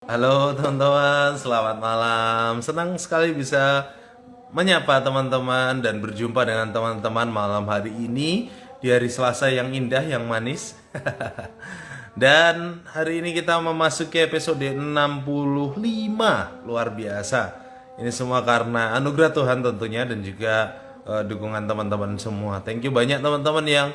Halo teman-teman, selamat malam. Senang sekali bisa menyapa teman-teman dan berjumpa dengan teman-teman malam hari ini di hari Selasa yang indah, yang manis. Dan hari ini kita memasuki episode 65, luar biasa. Ini semua karena anugerah Tuhan tentunya dan juga dukungan teman-teman semua. Thank you banyak teman-teman yang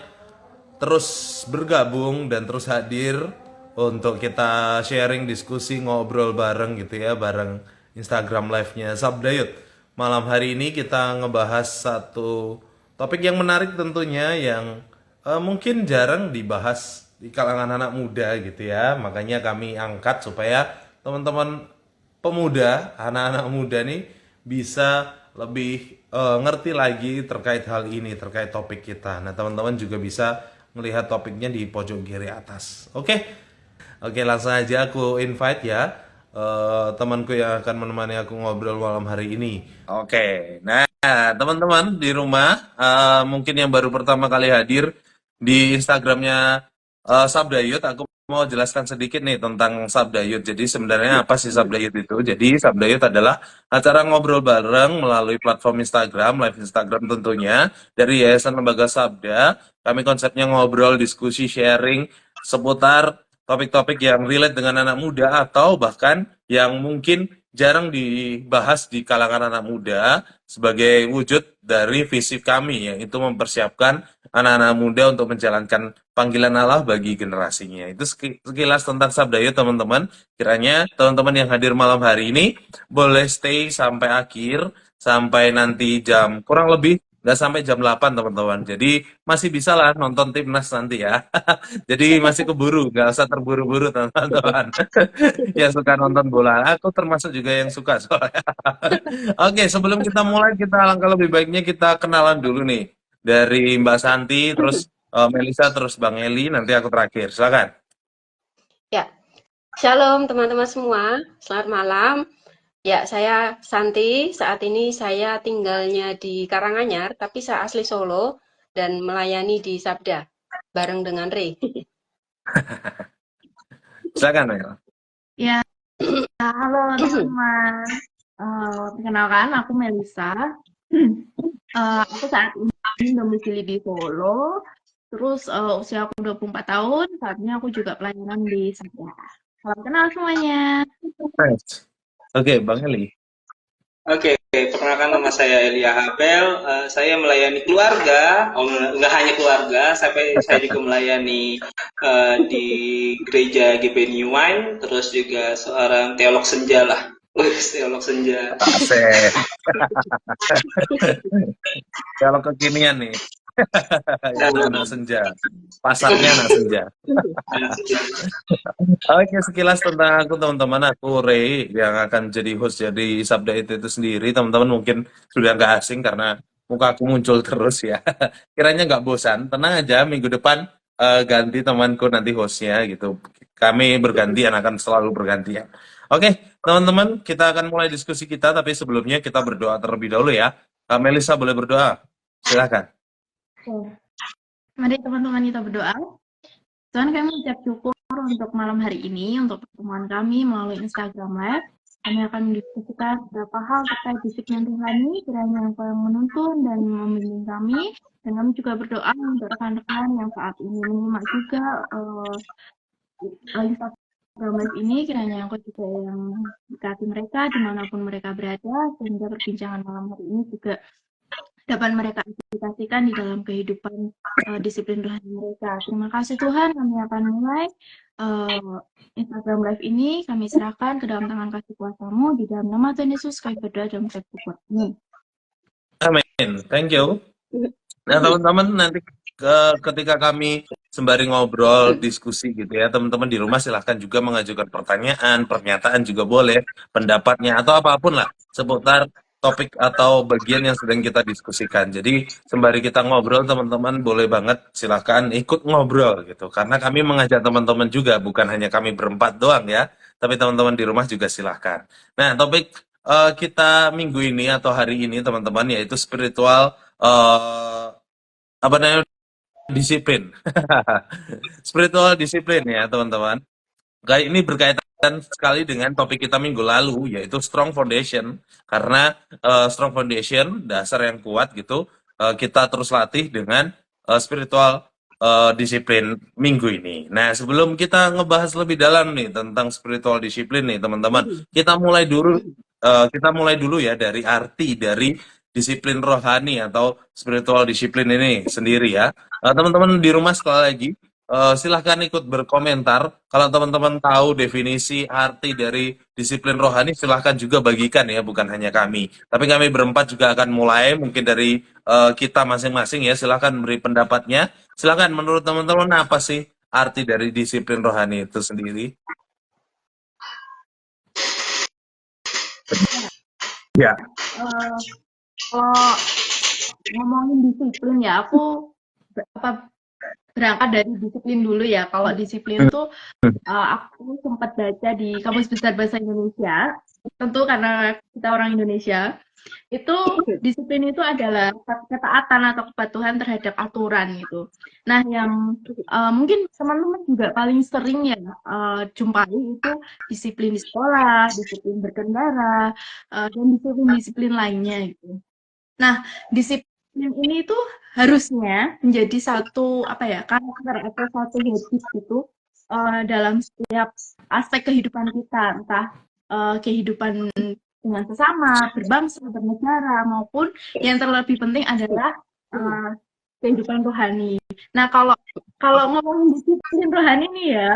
terus bergabung dan terus hadir untuk kita sharing, diskusi, ngobrol bareng gitu ya, bareng Instagram live-nya Sabdayut. Malam hari ini kita ngebahas satu topik yang menarik tentunya yang mungkin jarang dibahas di kalangan anak muda gitu ya. Makanya kami angkat supaya teman-teman pemuda, anak-anak muda nih bisa lebih ngerti lagi terkait hal ini, terkait topik kita. Nah, teman-teman juga bisa melihat topiknya di pojok kiri atas. Oke, oke langsung aja aku invite ya temanku yang akan menemani aku ngobrol malam hari ini. Oke, nah teman-teman di rumah mungkin yang baru pertama kali hadir di Instagramnya Sabdayut, aku mau jelaskan sedikit nih tentang Sabdayut. Jadi sebenarnya apa sih Sabdayut itu? Jadi Sabdayut adalah acara ngobrol bareng melalui platform Instagram, live Instagram tentunya, dari Yayasan Lembaga Sabda. Kami konsepnya ngobrol, diskusi, sharing seputar topik-topik yang relate dengan anak muda atau bahkan yang mungkin jarang dibahas di kalangan anak muda sebagai wujud dari visi kami, yaitu mempersiapkan anak-anak muda untuk menjalankan panggilan Allah bagi generasinya. Itu sekilas tentang Sabdayo teman-teman. Kiranya teman-teman yang hadir malam hari ini boleh stay sampai akhir, sampai nanti jam kurang lebih nggak sampai jam 8 teman-teman. Jadi masih bisa lah nonton timnas nanti ya. Jadi masih keburu, nggak usah terburu-buru teman-teman. Yang suka nonton bola, aku termasuk juga yang suka soalnya. Oke, sebelum kita mulai, kita alangkah lebih baiknya kita kenalan dulu nih. Dari Mbak Santi, terus Melisa, terus Bang Eli, nanti aku terakhir. Silakan. Ya, shalom teman-teman semua. Selamat malam. Ya, saya Santi. Saat ini saya tinggalnya di Karanganyar, tapi saya asli Solo dan melayani di Sabda bareng dengan Rey. Silakan, Mel. Ya, halo teman-teman. Perkenalkan, aku Melisa. Aku saat ini domisili di Solo. Terus usia aku 24 tahun. Saatnya aku juga pelayanan di Sabda. Salam kenal semuanya. Nice. Oke, Bang Eli. Oke, perkenalkan nama saya Elia Habel. Saya melayani keluarga, nggak hanya keluarga, saya juga melayani di gereja GP New Wine, terus juga seorang teolog senja lah. Teolog senja. Asik. Kalau kekinian nih, yang anak senja. Pasarnya anak senja. Oke, sekilas tentang aku teman-teman, aku Ray yang akan jadi host jadi Sabda itu sendiri. Teman-teman mungkin sudah nggak asing karena muka aku muncul terus ya. Kiranya nggak bosan, tenang aja minggu depan ganti temanku nanti hostnya gitu. Kami bergantian, akan selalu bergantian. Oke, teman-teman, kita akan mulai diskusi kita, tapi sebelumnya kita berdoa terlebih dahulu ya. Kak Melisa boleh berdoa? Silakan. Oke. Mari teman-teman kita berdoa. Tuhan, kami ucap syukur untuk malam hari ini, untuk pertemuan kami melalui Instagram Live. Kami akan mendiskusikan beberapa hal terkait disiplin rohani, kiranya Engkau yang menuntun dan membimbing kami. Dan kami juga berdoa untuk rekan-rekan yang saat ini menyimak juga Instagram Live ini, kiranya Engkau juga yang berkati mereka dimanapun mereka berada, sehingga perbincangan malam hari ini juga dapat mereka aplikasikan di dalam kehidupan disiplin rohani mereka. Terima kasih Tuhan, kami akan mulai Instagram Live ini, kami serahkan ke dalam tangan kasih kuasa-Mu, di dalam nama Tuhan Yesus kami berdoa dan bersyukur. Amin. Thank you. Nah, teman-teman nanti ketika kami sembari ngobrol, diskusi gitu ya, teman-teman di rumah silahkan juga mengajukan pertanyaan, pernyataan juga boleh, pendapatnya atau apapun lah seputar topik atau bagian yang sedang kita diskusikan. Jadi sembari kita ngobrol, teman-teman boleh banget silahkan ikut ngobrol gitu, karena kami mengajak teman-teman juga, bukan hanya kami berempat doang ya, tapi teman-teman di rumah juga silahkan. Nah, topik kita minggu ini atau hari ini teman-teman yaitu spiritual apa namanya disiplin. Spiritual disiplin ya teman-teman. Kayak ini berkaitan sekali dengan topik kita minggu lalu, yaitu strong foundation. Karena strong foundation, dasar yang kuat gitu, kita terus latih dengan spiritual disiplin minggu ini. Nah, sebelum kita ngebahas lebih dalam nih tentang spiritual disiplin nih, teman-teman, kita mulai dulu ya dari arti dari disiplin rohani atau spiritual disiplin ini sendiri ya. Teman-teman di rumah sekali lagi, silahkan ikut berkomentar. Kalau teman-teman tahu definisi arti dari disiplin rohani, silahkan juga bagikan ya, bukan hanya kami. Tapi kami berempat juga akan mulai, mungkin dari kita masing-masing ya, silahkan beri pendapatnya. Silahkan, menurut teman-teman apa sih arti dari disiplin rohani itu sendiri? Ya. Eh, Kalau ngomongin disiplin ya, aku berangkat dari disiplin dulu ya. Kalau disiplin tuh aku sempat baca di Kamus Besar Bahasa Indonesia, tentu karena kita orang Indonesia, itu disiplin itu adalah ketaatan atau kepatuhan terhadap aturan gitu. Nah, yang mungkin teman-teman juga paling sering ya jumpai itu disiplin di sekolah, disiplin berkendara, dan disiplin-disiplin lainnya gitu. Nah, disiplin ini tuh harusnya menjadi satu apa ya karakter atau satu habit gitu dalam setiap aspek kehidupan kita, entah kehidupan dengan sesama, berbangsa, bernegara, maupun yang terlebih penting adalah kehidupan rohani. Nah, kalau ngomongin disiplin rohani nih ya,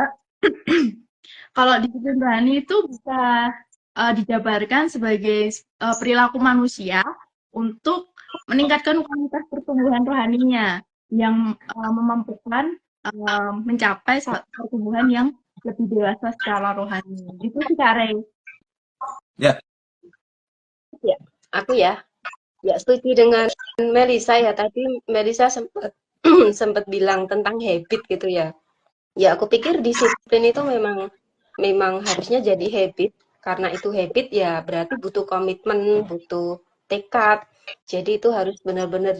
kalau disiplin rohani itu bisa dijabarkan sebagai perilaku manusia untuk meningkatkan kualitas pertumbuhan rohaninya yang memampukan mencapai pertumbuhan yang lebih dewasa secara rohani. Itu sih Kak Rey. Ya. Ya, aku ya setuju dengan Melisa ya. Tadi Melisa sempat sempat bilang tentang habit gitu ya. Ya, aku pikir disiplin itu memang harusnya jadi habit. Karena itu habit ya berarti butuh komitmen, butuh tekad. Jadi itu harus benar-benar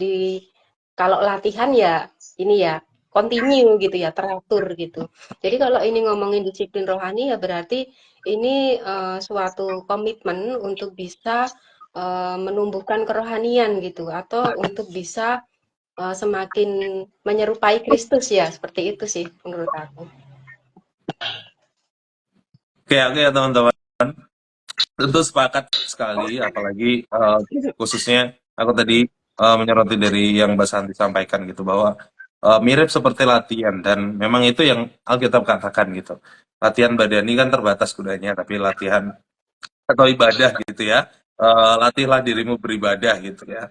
kalau latihan ya ini ya continue gitu ya, teratur gitu. Jadi kalau ini ngomongin disiplin rohani ya berarti ini suatu komitmen untuk bisa menumbuhkan kerohanian gitu atau untuk bisa semakin menyerupai Kristus ya, seperti itu sih menurut aku. Oke, teman-teman. Tentu sepakat sekali, apalagi khususnya aku tadi menyoroti dari yang Mbak Santi sampaikan gitu, bahwa mirip seperti latihan, dan memang itu yang Alkitab katakan gitu. Latihan badani kan terbatas gunanya, tapi latihan atau ibadah gitu ya, latihlah dirimu beribadah gitu ya.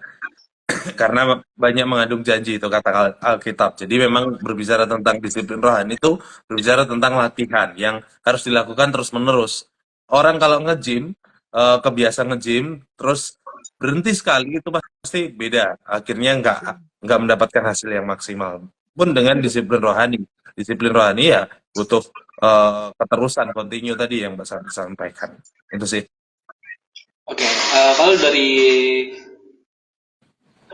Karena banyak mengandung janji itu kata Alkitab. Jadi memang berbicara tentang disiplin rohani itu berbicara tentang latihan yang harus dilakukan terus-menerus. Orang kalau nge-gym, kebiasa nge-gym, terus berhenti sekali itu pasti beda. Akhirnya nggak mendapatkan hasil yang maksimal. Pun dengan disiplin rohani. Disiplin rohani ya butuh keterusan, continue tadi yang Mbak Santi sampaikan. Itu sih. Oke, kalau dari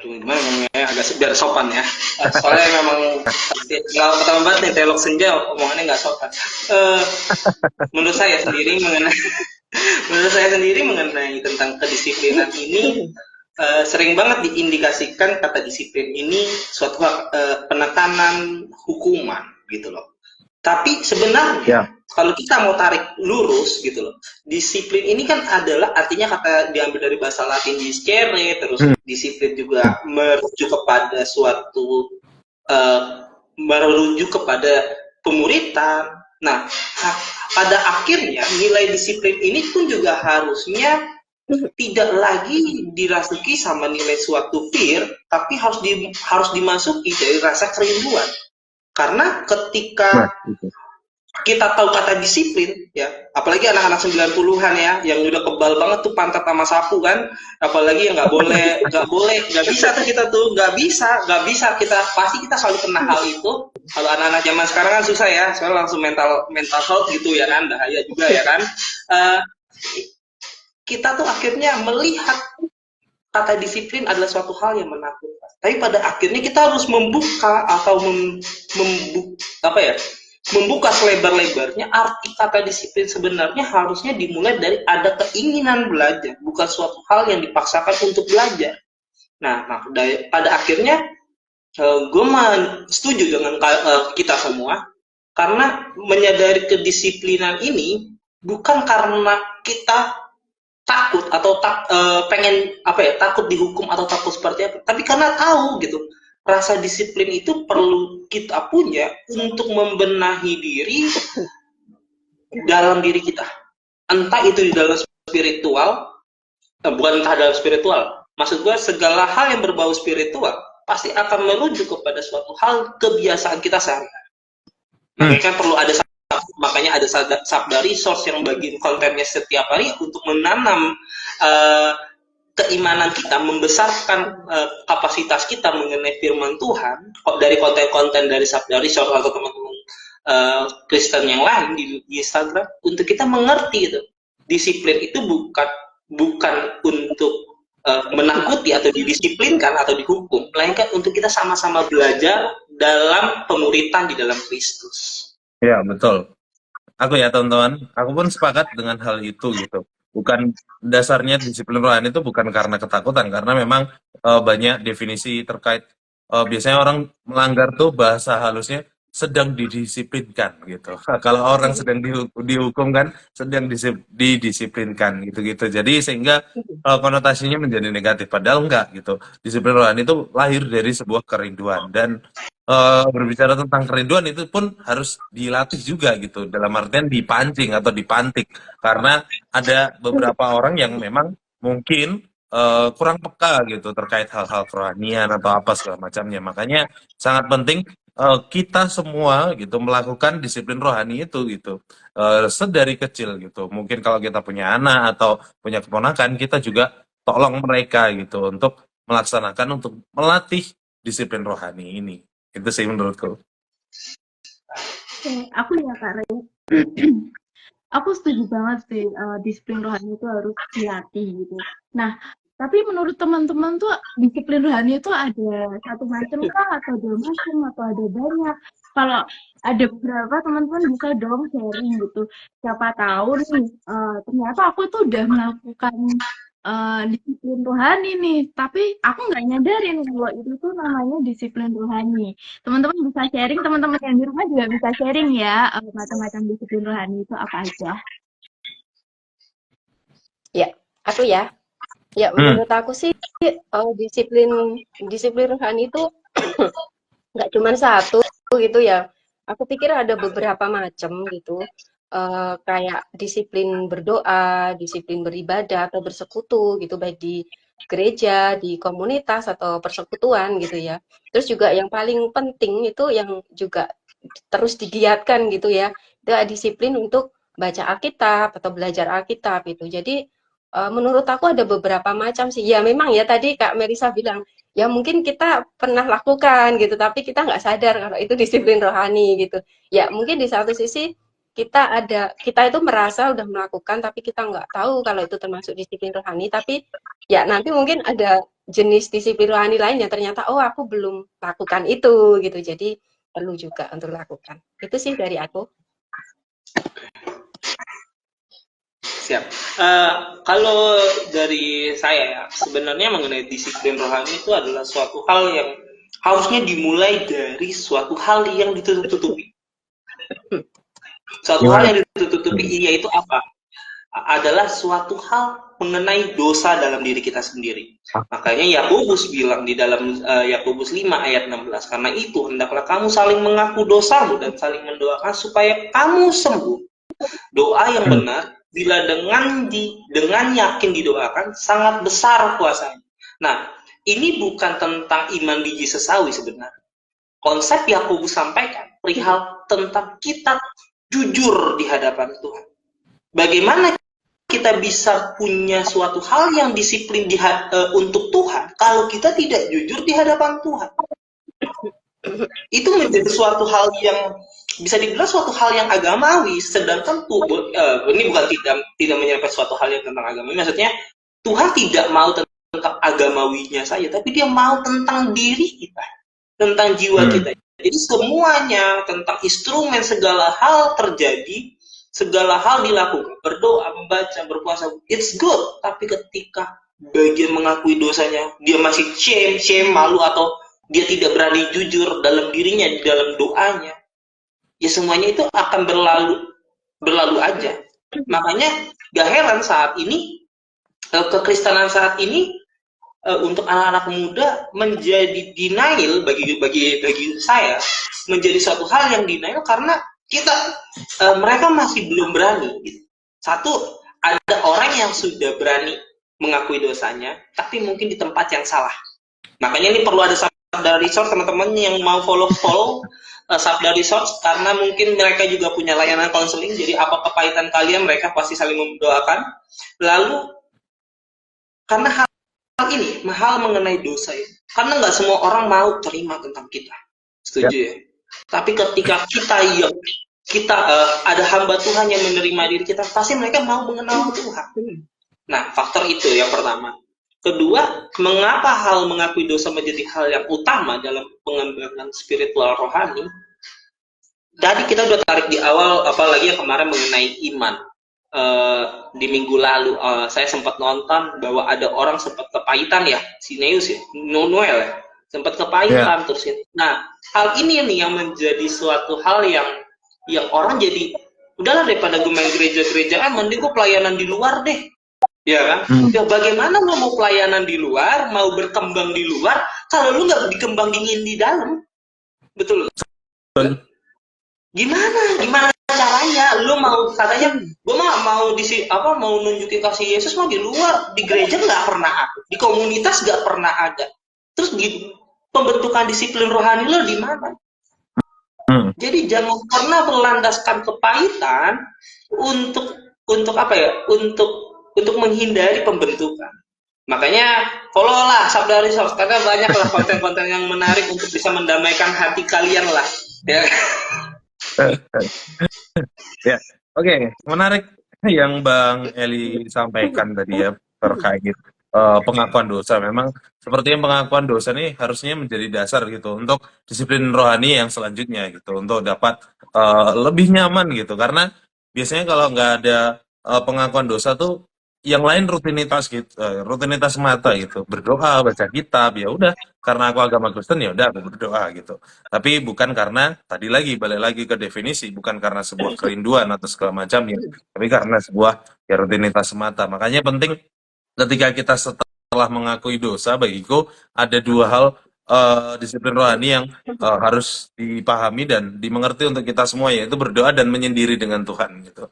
gimana ngomongnya agak biar sopan ya. Soalnya memang kalau pertama banget nih teolog senja omongannya nggak sopan. Menurut saya sendiri mengenai tentang kedisiplinan ini sering banget diindikasikan kata disiplin ini suatu penekanan hukuman gitu loh. Tapi sebenarnya kalau kita mau tarik lurus gitu loh, disiplin ini kan adalah artinya kata diambil dari bahasa Latin discere, terus disiplin juga merujuk kepada suatu merujuk kepada pemuritan. Nah, pada akhirnya nilai disiplin ini pun juga harusnya tidak lagi dirasuki sama nilai suatu fear, tapi harus dimasuki dari rasa kerinduan. Karena ketika kita tahu kata disiplin ya, apalagi anak-anak 90-an ya yang udah kebal banget tuh pantat sama sapu kan, apalagi yang nggak bisa tuh kita tuh nggak bisa kita pasti kita selalu kena hal itu. Kalau anak-anak zaman sekarang kan susah ya, soalnya langsung mental health gitu ya kan, bahaya juga ya kan. Kita tuh akhirnya melihat kata disiplin adalah suatu hal yang menakutkan. Tapi pada akhirnya kita harus membuka atau membuka selebar-lebarnya arti kata disiplin sebenarnya harusnya dimulai dari ada keinginan belajar, bukan suatu hal yang dipaksakan untuk belajar. Nah, pada akhirnya gue setuju dengan kita semua, karena menyadari kedisiplinan ini bukan karena kita takut atau pengen takut dihukum atau takut seperti apa, tapi karena tahu gitu rasa disiplin itu perlu kita punya untuk membenahi diri dalam diri kita, entah itu di dalam spiritual, bukan entah dalam spiritual, maksud gue segala hal yang berbau spiritual pasti akan merujuk kepada suatu hal kebiasaan kita sehari-hari. Makanya ada sabda resource yang bagi kontennya setiap hari untuk menanam keimanan kita, membesarkan kapasitas kita mengenai firman Tuhan dari konten-konten dari sabda resource atau teman-teman Kristen yang lain di Instagram, untuk kita mengerti itu disiplin itu bukan untuk menakuti atau didisiplinkan atau dihukum, melainkan untuk kita sama-sama belajar dalam pemuritan di dalam Kristus. Ya, betul. Aku ya teman-teman, aku pun sepakat dengan hal itu gitu. Bukan dasarnya disiplin rohani itu bukan karena ketakutan, karena memang banyak definisi terkait biasanya orang melanggar tuh bahasa halusnya sedang didisiplinkan gitu. Kalau orang sedang dihukum kan sedang didisiplinkan gitu-gitu. Jadi sehingga konotasinya menjadi negatif, padahal enggak gitu. Disiplin rohani itu lahir dari sebuah kerinduan, dan berbicara tentang kerinduan itu pun harus dilatih juga gitu, dalam artian dipancing atau dipantik, karena ada beberapa orang yang memang mungkin kurang peka gitu terkait hal-hal kerohanian atau apa segala macamnya. Makanya sangat penting kita semua gitu melakukan disiplin rohani itu gitu sedari kecil gitu. Mungkin kalau kita punya anak atau punya keponakan, kita juga tolong mereka gitu untuk melaksanakan, untuk melatih disiplin rohani ini. Itu sih menurutku. Oke, aku ya Kak Rey. Aku setuju banget sih, disiplin rohani itu harus dilatih gitu. Nah, tapi menurut teman-teman tuh disiplin rohani itu ada satu macam kah, atau dua macam, atau ada banyak? Kalau ada beberapa, teman-teman bisa dong sharing gitu. Siapa tahu nih, ternyata aku tuh udah melakukan disiplin rohani nih, tapi aku nggak nyadarin kalau itu tuh namanya disiplin rohani. Teman-teman bisa sharing, teman-teman yang di rumah juga bisa sharing ya, macam-macam disiplin rohani itu apa aja. Ya, aku ya. Ya, menurut aku sih disiplin rohani itu nggak cuma satu gitu ya. Aku pikir ada beberapa macam gitu. Kayak disiplin berdoa, disiplin beribadah atau bersekutu gitu, baik di gereja, di komunitas atau persekutuan gitu ya. Terus juga yang paling penting itu yang juga terus digiatkan gitu ya, itu disiplin untuk baca Alkitab atau belajar Alkitab itu. Jadi menurut aku ada beberapa macam sih. Ya memang ya tadi Kak Merisa bilang, ya mungkin kita pernah lakukan gitu, tapi kita nggak sadar kalau itu disiplin rohani gitu. Ya mungkin di satu sisi kita itu merasa udah melakukan, tapi kita nggak tahu kalau itu termasuk disiplin rohani. Tapi ya nanti mungkin ada jenis disiplin rohani lain yang ternyata aku belum lakukan itu gitu. Jadi perlu juga untuk lakukan. Itu sih dari aku. Siap. Kalau dari saya ya, sebenarnya mengenai disiplin rohani itu adalah suatu hal yang harusnya dimulai dari suatu hal yang ditutup-tutupi. Suatu hal yang ditutup-tutupi yaitu apa? Adalah suatu hal mengenai dosa dalam diri kita sendiri. Makanya Yakobus bilang di dalam Yakobus 5 ayat 16, karena itu hendaklah kamu saling mengaku dosamu dan saling mendoakan supaya kamu sembuh. Doa yang benar bila dengan yakin didoakan sangat besar kuasanya. Nah, ini bukan tentang iman biji sesawi sebenarnya. Konsep Yakobus sampaikan perihal tentang kita jujur di hadapan Tuhan. Bagaimana kita bisa punya suatu hal yang disiplin untuk Tuhan kalau kita tidak jujur di hadapan Tuhan? Itu menjadi suatu hal yang bisa dibilang suatu hal yang agamawi, sedangkan ini bukan tidak menyampaikan suatu hal yang tentang agama. Maksudnya Tuhan tidak mau tentang agamawinya saja, tapi Dia mau tentang diri kita, tentang jiwa kita. Jadi semuanya tentang instrumen, segala hal terjadi, segala hal dilakukan, berdoa, membaca, berpuasa, it's good. Tapi ketika bagian mengakui dosanya, dia masih shame, malu, atau dia tidak berani jujur dalam dirinya, di dalam doanya, ya semuanya itu akan berlalu aja. Makanya gak heran saat ini, kekristenan saat ini, untuk anak-anak muda menjadi denial, bagi saya menjadi suatu hal yang denial, karena mereka masih belum berani gitu. Satu, ada orang yang sudah berani mengakui dosanya tapi mungkin di tempat yang salah. Makanya ini perlu ada Sabda Resort, teman-teman yang mau follow Sabda Resort, karena mungkin mereka juga punya layanan konseling. Jadi apa kepahitan kalian, mereka pasti saling mendoakan. Lalu karena hal ini, hal mengenai dosa ini, karena nggak semua orang mau terima tentang kita, setuju ya? Tapi ketika kita ada hamba Tuhan yang menerima diri kita, pasti mereka mau mengenal Tuhan. Nah, faktor itu yang pertama. Kedua, mengapa hal mengakui dosa menjadi hal yang utama dalam pengembangan spiritual rohani? Tadi kita udah tarik di awal, apalagi yang kemarin mengenai iman. Di minggu lalu saya sempat nonton bahwa ada orang sempat kepahitan ya, si Neus ya, Noel ya, sempat kepahitan terus ya. Nah, hal ini nih yang menjadi suatu hal yang orang jadi udahlah, daripada gue main gereja-gerejaan, mending gue pelayanan di luar deh, ya kan? Ya bagaimana lo mau pelayanan di luar, mau berkembang di luar, kalau lu nggak dikembangin di dalam, betul? Gimana caranya? Lu mau katanya, gue mau mau nunjukin kasih Yesus mau di luar, di gereja nggak pernah ada, di komunitas nggak pernah ada. Terus di pembentukan disiplin rohani lo di mana? Jadi jangan pernah berlandaskan kepahitan untuk apa ya? Untuk menghindari pembentukan. Makanya follow lah Sabda Resort, karena banyaklah konten-konten yang menarik untuk bisa mendamaikan hati kalian lah. Ya. Ya, oke, menarik yang Bang Eli sampaikan tadi ya terkait pengakuan dosa. Memang sepertinya pengakuan dosa ini harusnya menjadi dasar gitu untuk disiplin rohani yang selanjutnya gitu, untuk dapat lebih nyaman gitu. Karena biasanya kalau nggak ada pengakuan dosa tuh yang lain rutinitas gitu, rutinitas semata gitu, berdoa, baca kitab, ya udah, karena aku agama Kristen ya udah aku berdoa gitu. Tapi bukan karena, tadi lagi balik lagi ke definisi, bukan karena sebuah kerinduan atau segala macamnya, tapi karena sebuah ya rutinitas semata. Makanya penting ketika kita setelah mengakui dosa, bagiku ada dua hal disiplin rohani yang harus dipahami dan dimengerti untuk kita semua, yaitu berdoa dan menyendiri dengan Tuhan gitu.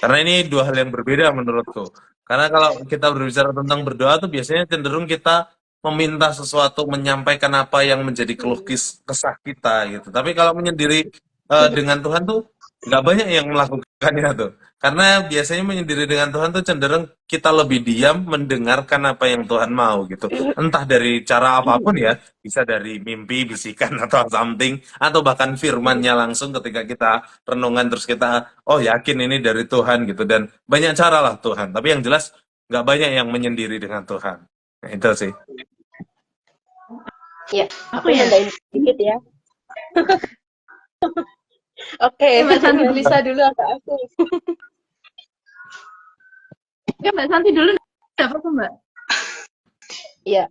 Karena ini dua hal yang berbeda menurutku. Karena kalau kita berbicara tentang berdoa tuh biasanya cenderung kita meminta sesuatu, menyampaikan apa yang menjadi keluh kesah kita gitu. Tapi kalau menyendiri dengan Tuhan tuh nggak banyak yang melakukannya tuh. Karena biasanya menyendiri dengan Tuhan tuh cenderung kita lebih diam mendengarkan apa yang Tuhan mau gitu. Entah dari cara apapun ya, bisa dari mimpi, bisikan atau something, atau bahkan firman-Nya langsung ketika kita renungan terus kita yakin ini dari Tuhan gitu. Dan banyak cara lah Tuhan. Tapi yang jelas nggak banyak yang menyendiri dengan Tuhan. Nah, itu sih. Ya, aku nambahin sedikit ya. Oke, Mbak Santi Melisa dulu atau aku? Ya Mbak Santi dulu, nggak apa-apa Mbak. Ya,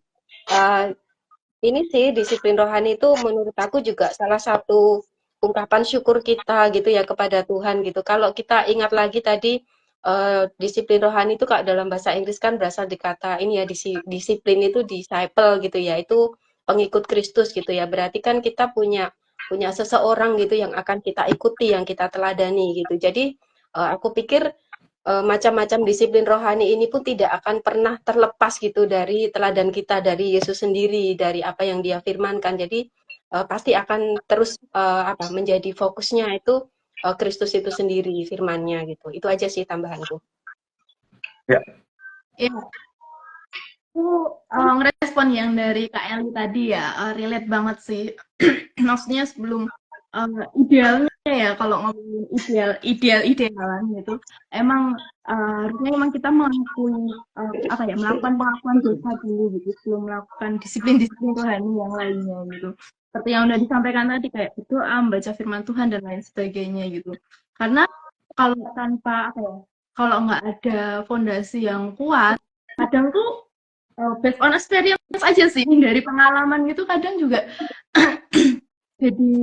ini sih disiplin rohani itu menurut aku juga salah satu ungkapan syukur kita gitu ya kepada Tuhan gitu. Kalau kita ingat lagi tadi disiplin rohani itu kalau dalam bahasa Inggris kan berasal di kata ini ya, disiplin itu disciple gitu ya, itu pengikut Kristus gitu ya. Berarti kan kita punya seseorang gitu yang akan kita ikuti, yang kita teladani gitu. Jadi aku pikir macam-macam disiplin rohani ini pun tidak akan pernah terlepas gitu dari teladan kita, dari Yesus sendiri, dari apa yang Dia firmankan. Jadi pasti akan terus menjadi fokusnya itu Kristus itu sendiri, firman-Nya gitu. Itu aja sih tambahanku. Ya. Aku ngerespon yang dari Kak Eli tadi ya, relate banget sih. Maksudnya sebelum idealnya ya kalau ngomongin idealan gitu, emang harusnya emang kita mengakui melakukan pengakuan dosa dulu gitu sebelum melakukan disiplin-disiplin rohani yang lainnya gitu. Seperti yang udah disampaikan tadi kayak berdoa, membaca firman Tuhan dan lain sebagainya gitu. Karena kalau tanpa kalau nggak ada fondasi yang kuat, kadang tuh based on experience aja sih dari pengalaman gitu kadang juga jadi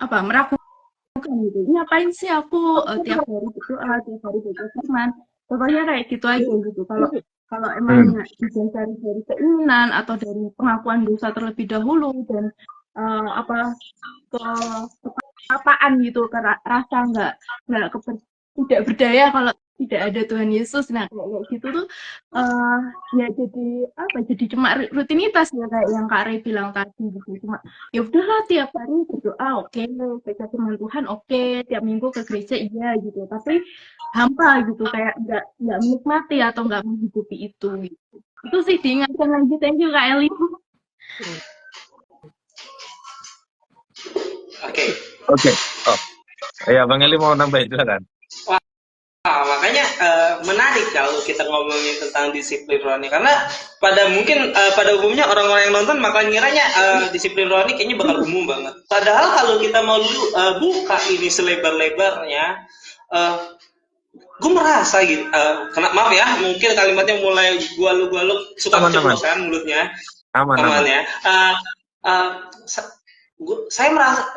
meragukan gitu. Ngapain sih aku tiap hari berdoa, tiap hari baca firman? Pokoknya kayak gitu aja gitu. Kalau kalau emang nggak didasari dari keinginan atau dari pengakuan dosa terlebih dahulu dan apa ke kepapaan gitu, ke rasa nggak tidak berdaya kalau tidak ada Tuhan Yesus. Nah kayak gitu tuh ya jadi jadi cuma rutinitas ya kayak yang Kak Rey bilang tadi gitu, cuma ya udahlah tiap hari berdoa oke, baca firman Tuhan oke, tiap minggu ke gereja iya gitu, tapi hampa gitu kayak nggak menikmati atau nggak menghidupi gitu. Itu sih diingatkan lagi. Thank you Kak Eli. Oke. Oke. Oh, ya Bang Eli mau nambahin silakan. Makanya menarik kalau kita ngomongin tentang disiplin rohani, karena pada umumnya orang-orang yang nonton bakal ngiranya disiplin rohani kayaknya bakal umum banget. Padahal kalau kita mau buka ini selebar-lebarnya, gue merasa gitu. Maaf ya, mungkin kalimatnya mulai gua suka keceplosan mulutnya. Aman. Ya. Saya merasa,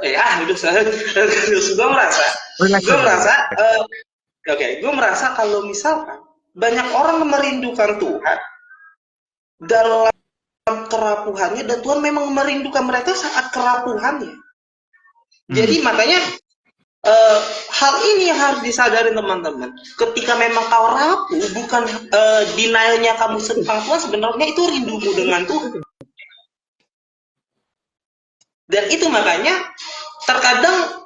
gue merasa kalau misalkan banyak orang merindukan Tuhan dalam kerapuhannya, dan Tuhan memang merindukan mereka saat kerapuhannya. Jadi makanya hal ini yang harus disadari teman-teman. Ketika memang kau rapuh, bukan denialnya kamu tentang Tuhan, sebenarnya itu rindumu dengan Tuhan. Dan itu makanya terkadang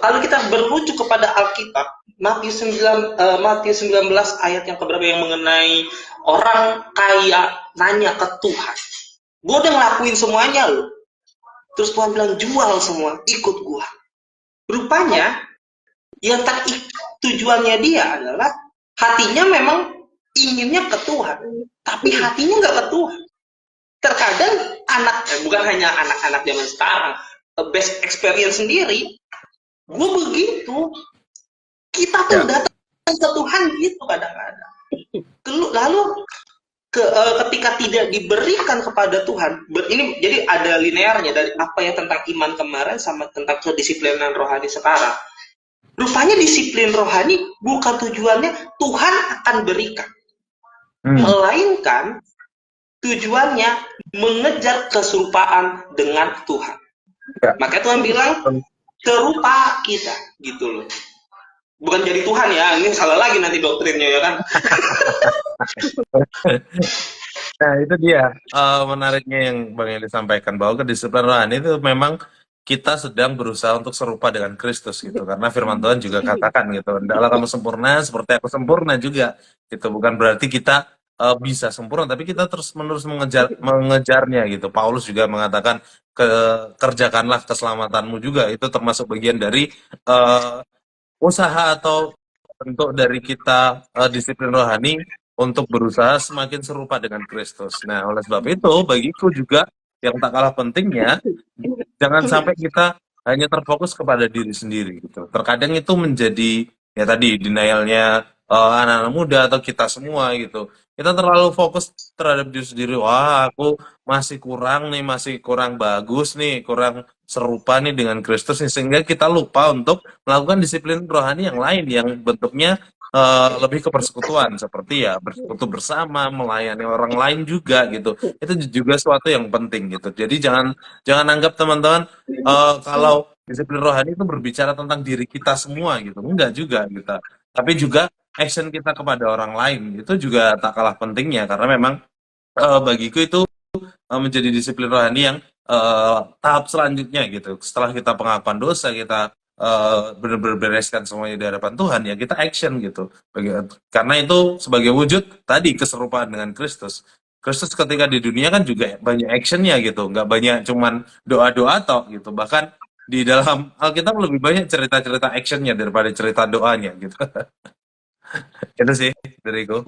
kalau kita berujuk kepada Alkitab, Matius 19 ayat yang keberapa yang mengenai orang kaya nanya ke Tuhan, gue udah ngelakuin semuanya loh, terus Tuhan bilang jual semua, ikut gue. Rupanya yang tujuannya dia adalah hatinya memang inginnya ke Tuhan, tapi hatinya nggak ke Tuhan. Terkadang bukan hanya anak-anak zaman sekarang, best experience sendiri, gue begitu, kita tuh datang ke Tuhan gitu kadang-kadang. Lalu ketika tidak diberikan kepada Tuhan, ini jadi ada linearnya dari apa ya tentang iman kemarin sama tentang kedisiplinan rohani sekarang. Rupanya disiplin rohani bukan tujuannya Tuhan akan berikan, melainkan tujuannya mengejar keserupaan dengan Tuhan. Makanya Tuhan bilang serupa kita gitu loh. Bukan jadi Tuhan ya, ini salah lagi nanti doktrinnya ya kan. Nah itu dia menariknya yang Bang Eli sampaikan, bahwa kedisiplinan rohani itu memang kita sedang berusaha untuk serupa dengan Kristus gitu, karena firman Tuhan juga katakan gitu, hendaklah kamu sempurna seperti aku sempurna juga gitu. Bukan berarti kita bisa sempurna, tapi kita terus menerus mengejarnya gitu. Paulus juga mengatakan kerjakanlah keselamatanmu juga, itu termasuk bagian dari usaha atau bentuk dari kita disiplin rohani untuk berusaha semakin serupa dengan Kristus. Nah, oleh sebab itu bagiku juga yang tak kalah pentingnya, jangan sampai kita hanya terfokus kepada diri sendiri gitu. Terkadang itu menjadi ya tadi denialnya anak-anak muda atau kita semua gitu. Kita terlalu fokus terhadap diri sendiri. Wah, aku masih kurang bagus nih, kurang serupa nih dengan Kristus nih, sehingga kita lupa untuk melakukan disiplin rohani yang lain yang bentuknya lebih ke persekutuan, seperti ya bersekutu bersama, melayani orang lain juga gitu. Itu juga suatu yang penting gitu. Jadi jangan anggap teman-teman kalau disiplin rohani itu berbicara tentang diri kita semua gitu. Enggak juga gitu. Tapi juga action kita kepada orang lain itu juga tak kalah pentingnya, karena memang bagiku itu menjadi disiplin rohani yang tahap selanjutnya gitu. Setelah kita pengakuan dosa, kita benar-benar bereskan semuanya di hadapan Tuhan, ya kita action gitu. Karena itu sebagai wujud tadi keserupaan dengan Kristus. Kristus ketika di dunia kan juga banyak actionnya gitu, nggak banyak cuman doa-doa tok gitu. Bahkan Di dalam Alkitab lebih banyak cerita-cerita actionnya daripada cerita doanya gitu. Itu sih dariku.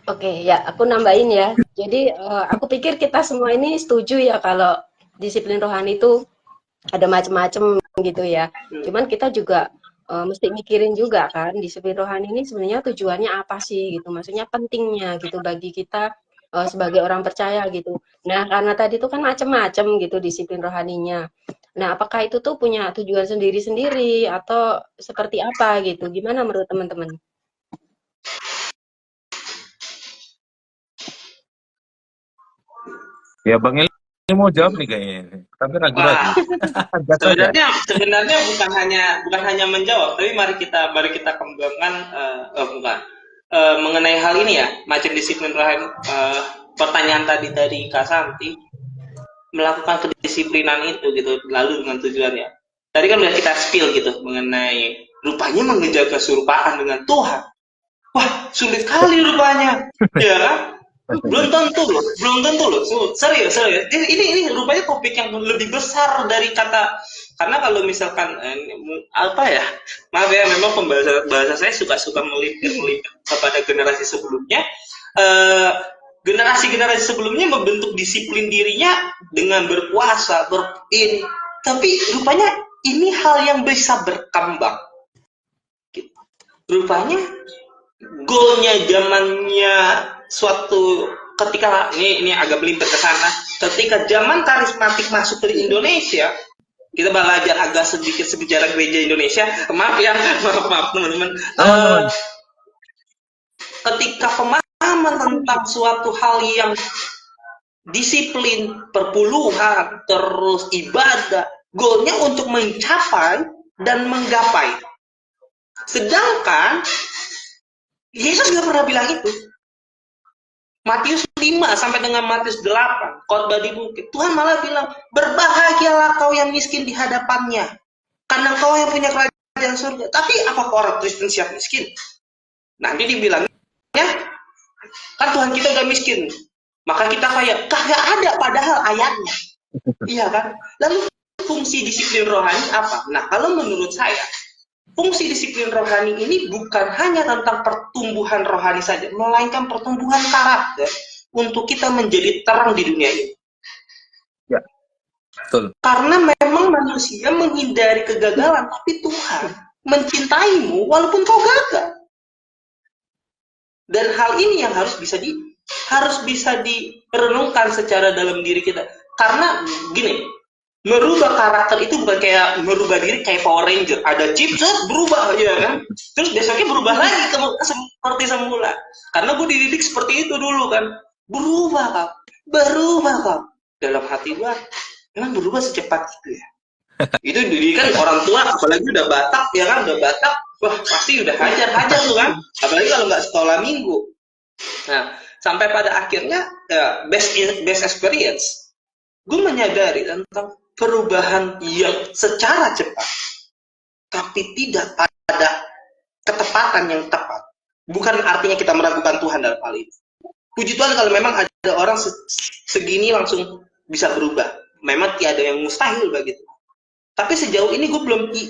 Oke, ya aku nambahin ya. Jadi aku pikir kita semua ini setuju ya kalau disiplin rohani itu ada macam-macam gitu ya. Cuman kita juga mesti mikirin juga kan disiplin rohani ini sebenarnya tujuannya apa sih gitu. Maksudnya pentingnya gitu bagi kita sebagai orang percaya gitu. Nah, karena tadi itu kan macam-macam gitu disiplin rohaninya. Nah, apakah itu tuh punya tujuan sendiri-sendiri atau seperti apa gitu? Gimana menurut teman-teman? Ya Bang Eli mau jawab nih kayaknya, tapi ragu-ragu. Wah, Gas aja. sebenarnya bukan hanya menjawab, tapi mari kita kembangkan bukan mengenai hal ini ya, macam disiplin rohani. Pertanyaan tadi dari Kak Santi, melakukan kedisiplinan itu gitu, lalu dengan tujuannya. Tadi kan udah kita spill gitu mengenai rupanya mengejar keserupaan dengan Tuhan. Wah, sulit kali rupanya, ya kan? Belum tentu loh. Serius. Ini rupanya topik yang lebih besar dari kata. Karena kalau misalkan apa ya, maaf ya, memang bahasa saya suka melipir kepada generasi sebelumnya. Eh, generasi sebelumnya membentuk disiplin dirinya dengan berpuasa, ini. Tapi rupanya ini hal yang bisa berkembang. Rupanya goalnya zamannya suatu ketika ini agak melintas ke sana, ketika zaman karismatik masuk ke Indonesia, kita belajar agak sedikit sejarah gereja Indonesia, maaf ya, maaf teman-teman. Ketika pemahaman tentang suatu hal yang disiplin perpuluhan terus ibadah, goalnya untuk mencapai dan menggapai. Sedangkan Yesus nggak pernah bilang itu. Matius 5 sampai dengan Matius 8, khotbah di bukit. Tuhan malah bilang, berbahagialah kau yang miskin di hadapannya, karena kau yang punya kerajaan surga. Tapi apakah orang Kristen siap miskin? Nanti dibilangnya, kan Tuhan kita udah miskin, maka kita kaya. Kagak ada padahal ayatnya. Iya kan? Lalu fungsi disiplin rohani apa? Nah, kalau menurut saya, fungsi disiplin rohani ini bukan hanya tentang pertumbuhan rohani saja, melainkan pertumbuhan karakter untuk kita menjadi terang di dunia ini. Ya, betul. Karena memang manusia menghindari kegagalan, tapi Tuhan mencintaimu walaupun kau gagal. Dan hal ini yang harus bisa direnungkan secara dalam diri kita. Karena gini, merubah karakter itu bukan kayak merubah diri kayak Power Ranger, ada chip berubah ya kan, terus besoknya berubah lagi seperti semula. Karena gue dididik seperti itu dulu kan, berubah kak dalam hati gue, memang berubah secepat itu ya. Itu didikan orang tua, apalagi udah Batak ya kan, wah pasti udah hajar tuh kan, apalagi kalau nggak sekolah minggu. Nah, sampai pada akhirnya best experience, gue menyadari tentang perubahan yang secara cepat, tapi tidak pada ketepatan yang tepat. Bukan artinya kita meragukan Tuhan dalam hal ini. Puji Tuhan kalau memang ada orang segini langsung bisa berubah. Memang tiada yang mustahil begitu. Tapi sejauh ini gue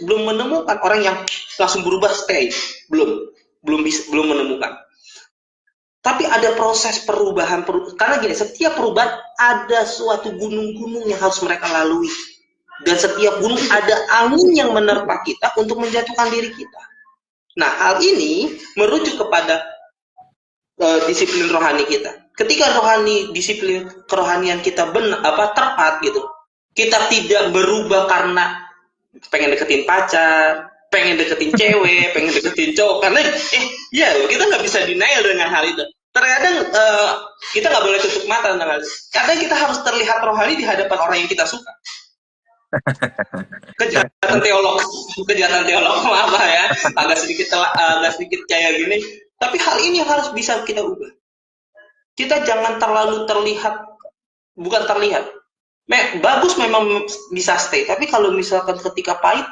belum menemukan orang yang langsung berubah stay. Belum menemukan. Tapi ada proses perubahan, karena gini, setiap perubahan ada suatu gunung-gunung yang harus mereka lalui. Dan setiap gunung ada angin yang menerpa kita untuk menjatuhkan diri kita. Nah, hal ini merujuk kepada disiplin rohani kita. Ketika disiplin kerohanian kita tepat gitu, kita tidak berubah karena pengen deketin pacar, pengen deketin cewek, pengen deketin cowok, karena kita nggak bisa denial dengan hal itu. Terkadang kita nggak boleh tutup mata tentang hal itu. Kadang kita harus terlihat rohani di hadapan orang yang kita suka. Kejahatan teolog apa ya, agak sedikit kayak gini. Tapi hal ini yang harus bisa kita ubah. Kita jangan terlalu bukan terlihat. Bagus memang bisa stay, tapi kalau misalkan ketika pahit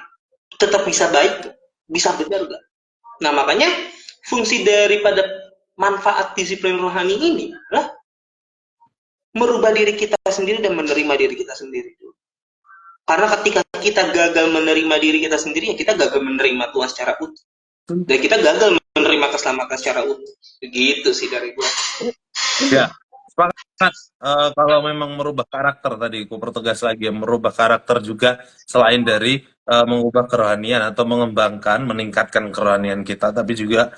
tetap bisa baik, bisa benar gak? Nah, makanya fungsi daripada manfaat disiplin rohani ini adalah merubah diri kita sendiri dan menerima diri kita sendiri. Karena ketika kita gagal menerima diri kita sendiri, ya kita gagal menerima Tuhan secara utuh. Dan kita gagal menerima keselamatan secara utuh. Begitu sih dari gue. Ya, sepakat. Kalau memang merubah karakter tadi, aku pertegas lagi ya, merubah karakter juga selain dari mengubah kerohanian atau mengembangkan, meningkatkan kerohanian kita, tapi juga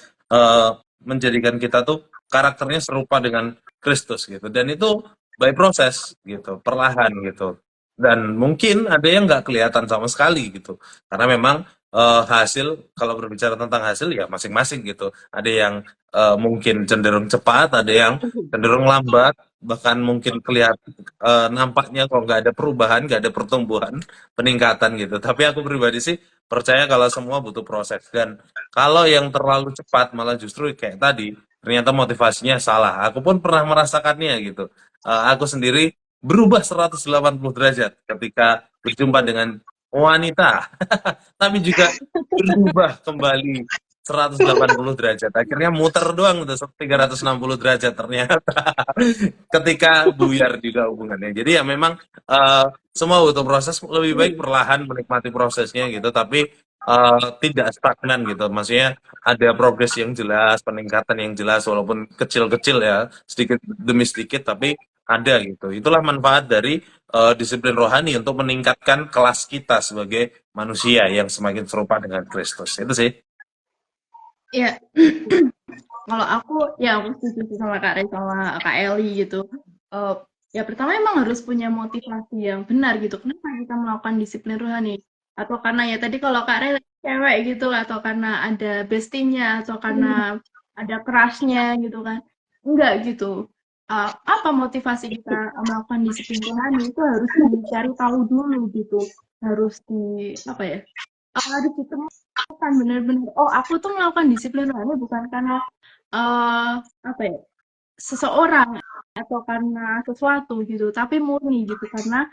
menjadikan kita tuh karakternya serupa dengan Kristus gitu. Dan itu by proses gitu, perlahan gitu. Dan mungkin ada yang nggak kelihatan sama sekali gitu, karena memang hasil, kalau berbicara tentang hasil ya masing-masing gitu. Ada yang mungkin cenderung cepat, ada yang cenderung lambat, bahkan mungkin kelihatan nampaknya kok nggak ada perubahan, nggak ada pertumbuhan, peningkatan gitu. Tapi aku pribadi sih percaya kalau semua butuh proses, dan kalau yang terlalu cepat malah justru kayak tadi ternyata motivasinya salah. Aku pun pernah merasakannya gitu. Aku sendiri berubah 180 derajat ketika berjumpa dengan wanita, tapi juga berubah kembali 180 derajat. Akhirnya muter doang udah 360 derajat ternyata ketika buyar juga hubungannya. Jadi ya memang semua butuh proses, lebih baik perlahan menikmati prosesnya gitu, tapi tidak stagnan gitu. Maksudnya ada progres yang jelas, peningkatan yang jelas walaupun kecil-kecil ya, sedikit demi sedikit tapi ada gitu. Itulah manfaat dari disiplin rohani untuk meningkatkan kelas kita sebagai manusia yang semakin serupa dengan Kristus. Itu sih. Ya, kalau aku setuju sih sama Kak Rey sama Kak Eli gitu. Eh, ya pertama emang harus punya motivasi yang benar gitu. Kenapa kita melakukan disiplin rohani? Atau karena ya tadi kalau Kak Rey cewek gitu, atau karena ada bestinya, atau karena ada crushnya gitu kan? Enggak gitu. Apa motivasi kita melakukan disiplin rohani itu harus dicari tahu dulu gitu. Harus harus ditemukan benar-benar. Oh, aku tuh melakukan disiplin rohani bukan karena eh seseorang atau karena sesuatu gitu, tapi murni gitu karena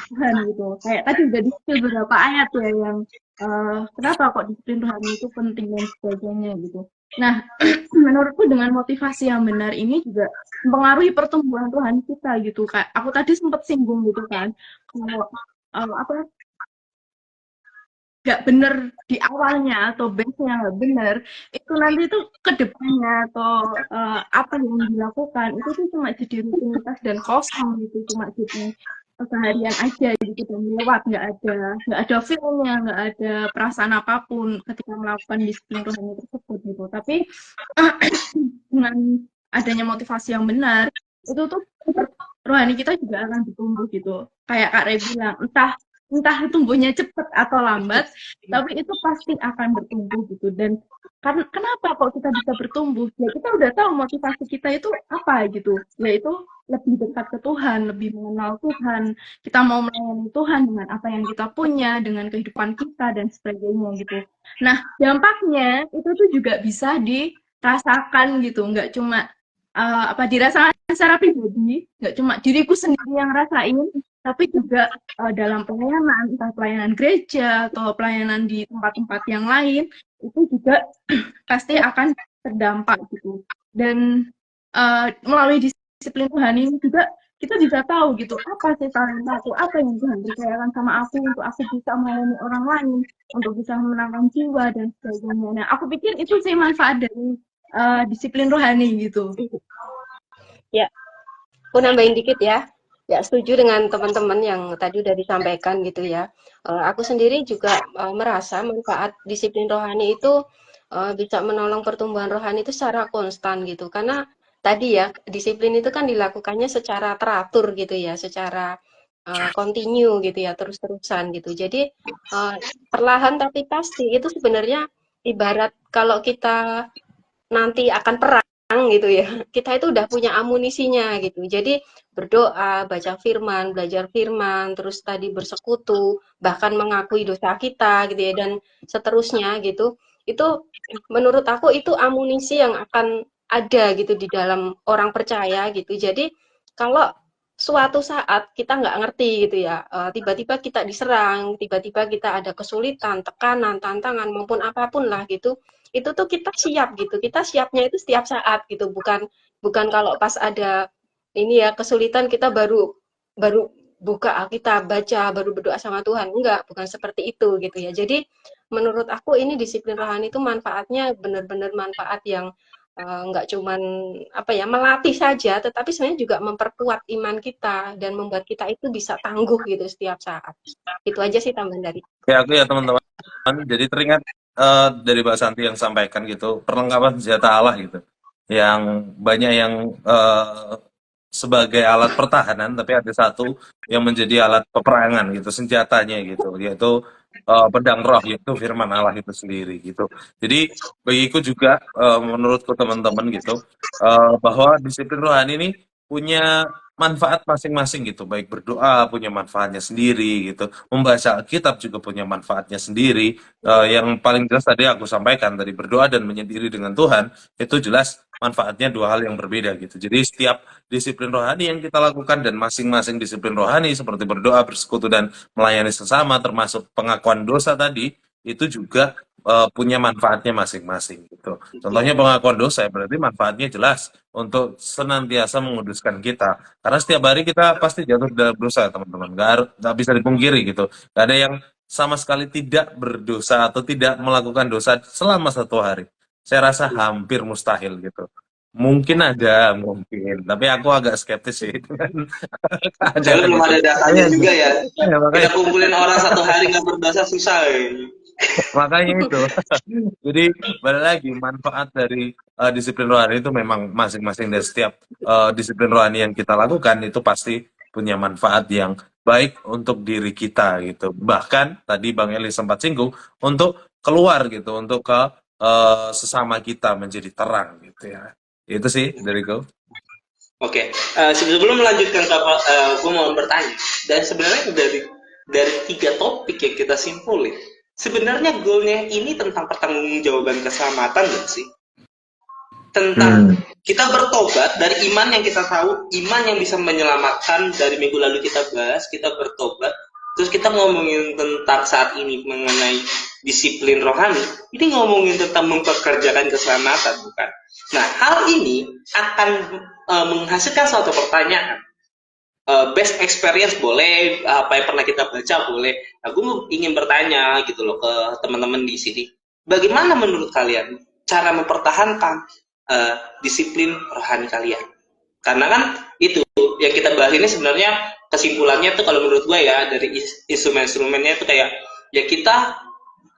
Tuhan gitu. Kayak tadi udah di beberapa ayat ya yang kenapa kok disiplin rohani itu penting dan sebagainya gitu. Nah, menurutku dengan motivasi yang benar ini juga mempengaruhi pertumbuhan rohani kita gitu. Kayak aku tadi sempat singgung gitu kan, kalau nggak bener di awalnya atau base-nya nggak bener, itu nanti tuh ke depannya atau apa yang dilakukan itu tuh cuma jadi rutinitas dan kosong gitu, cuma jadi keseharian aja gitu dan lewat, nggak ada feel-nya, nggak ada perasaan apapun ketika melakukan disiplin rohani tersebut gitu. Tapi dengan adanya motivasi yang benar itu tuh rohani kita juga akan bertumbuh gitu. Kayak Kak Rey bilang, entah tumbuhnya cepat atau lambat, tapi itu pasti akan bertumbuh gitu. Dan kenapa kok kita bisa bertumbuh? Ya kita udah tahu motivasi kita itu apa gitu, yaitu lebih dekat ke Tuhan, lebih mengenal Tuhan. Kita mau melayani Tuhan dengan apa yang kita punya, dengan kehidupan kita dan sebagainya gitu. Nah, dampaknya itu tuh juga bisa dirasakan gitu, nggak cuma dirasakan secara pribadi, nggak cuma diriku sendiri yang rasain, tapi juga dalam pelayanan, entah pelayanan gereja atau pelayanan di tempat-tempat yang lain, itu juga pasti akan terdampak gitu. Dan melalui disiplin rohani ini juga kita bisa tahu gitu, apa sih talentaku, apa yang Tuhan percayakan sama aku untuk aku bisa melayani orang lain, untuk bisa memenangkan jiwa dan sebagainya. Nah, aku pikir itu sih manfaat dari disiplin rohani gitu. Ya, aku nambahin dikit ya. Ya, setuju dengan teman-teman yang tadi udah disampaikan gitu ya. Aku sendiri juga merasa manfaat disiplin rohani itu bisa menolong pertumbuhan rohani itu secara konstan gitu. Karena tadi ya, disiplin itu kan dilakukannya secara teratur gitu ya, secara continue gitu ya, terus-terusan gitu. Jadi perlahan tapi pasti itu sebenarnya ibarat kalau kita nanti akan perang gitu ya, kita itu udah punya amunisinya gitu. Jadi berdoa, baca firman, belajar firman, terus tadi bersekutu, bahkan mengakui dosa kita gitu ya, dan seterusnya gitu. Itu menurut aku itu amunisi yang akan ada gitu di dalam orang percaya gitu. Jadi kalau suatu saat kita nggak ngerti gitu ya, tiba-tiba kita diserang, tiba-tiba kita ada kesulitan, tekanan, tantangan maupun apapun lah gitu, itu tuh kita siap gitu, kita siapnya itu setiap saat gitu, bukan kalau pas ada ini ya kesulitan kita baru baru buka Alkitab, baca, baru berdoa sama Tuhan. Enggak, bukan seperti itu gitu ya. Jadi menurut aku ini disiplin rohani itu manfaatnya benar-benar manfaat yang nggak cuman apa ya melatih saja, tetapi sebenarnya juga memperkuat iman kita dan membuat kita itu bisa tangguh gitu setiap saat. Itu aja sih tambahan dari. Ya aku ya teman-teman, jadi teringat dari Mbak Santi yang sampaikan gitu, perlengkapan senjata Allah gitu, yang banyak yang sebagai alat pertahanan, tapi ada satu yang menjadi alat peperangan gitu, senjatanya gitu, yaitu pedang roh, yaitu firman Allah itu sendiri gitu. Jadi bagiku juga, menurutku teman-teman gitu, bahwa disiplin rohani ini punya manfaat masing-masing gitu, baik berdoa punya manfaatnya sendiri gitu, membaca Alkitab juga punya manfaatnya sendiri. Yang paling jelas tadi aku sampaikan tadi, berdoa dan menyendiri dengan Tuhan itu jelas manfaatnya dua hal yang berbeda gitu. Jadi setiap disiplin rohani yang kita lakukan dan masing-masing disiplin rohani seperti berdoa, bersekutu dan melayani sesama termasuk pengakuan dosa tadi itu juga punya manfaatnya masing-masing gitu. Contohnya pengakuan dosa berarti manfaatnya jelas untuk senantiasa menguduskan kita. Karena setiap hari kita pasti jatuh dalam dosa, teman-teman. Nggak bisa dipungkiri gitu. Nggak ada yang sama sekali tidak berdosa atau tidak melakukan dosa selama satu hari. Saya rasa hampir mustahil gitu. Mungkin ada, mungkin. Tapi aku agak skeptis sih dengan Soalnya keadaan belum itu. ada datanya juga ya. Ya, Kita makanya, kumpulin orang satu hari nggak berdosa susah. makanya itu. Jadi balik lagi manfaat dari disiplin rohani itu memang masing-masing dari setiap disiplin rohani yang kita lakukan itu pasti punya manfaat yang baik untuk diri kita gitu. Bahkan tadi Bang Eli sempat singgung untuk keluar gitu, untuk ke sesama kita menjadi terang gitu ya. Itu sih dariku. Oke, sebelum melanjutkan ke apa, gue mau bertanya. Dan sebenarnya dari tiga topik yang kita simpulin, sebenarnya goalnya ini tentang pertanggungjawaban keselamatan nggak sih? Tentang kita bertobat dari iman yang kita tahu, iman yang bisa menyelamatkan. Dari minggu lalu kita bahas, kita bertobat. Terus kita ngomongin tentang saat ini mengenai disiplin rohani. Ini ngomongin tentang mempekerjakan keselamatan, bukan? Nah, hal ini akan menghasilkan suatu pertanyaan. Best experience boleh, apa yang pernah kita baca boleh. Nah, gue ingin bertanya gitu loh ke teman-teman di sini. Bagaimana menurut kalian cara mempertahankan disiplin rohani kalian? Karena kan itu yang kita bahas ini sebenarnya kesimpulannya tuh kalau menurut gue ya dari instrumen-instrumennya itu kayak ya kita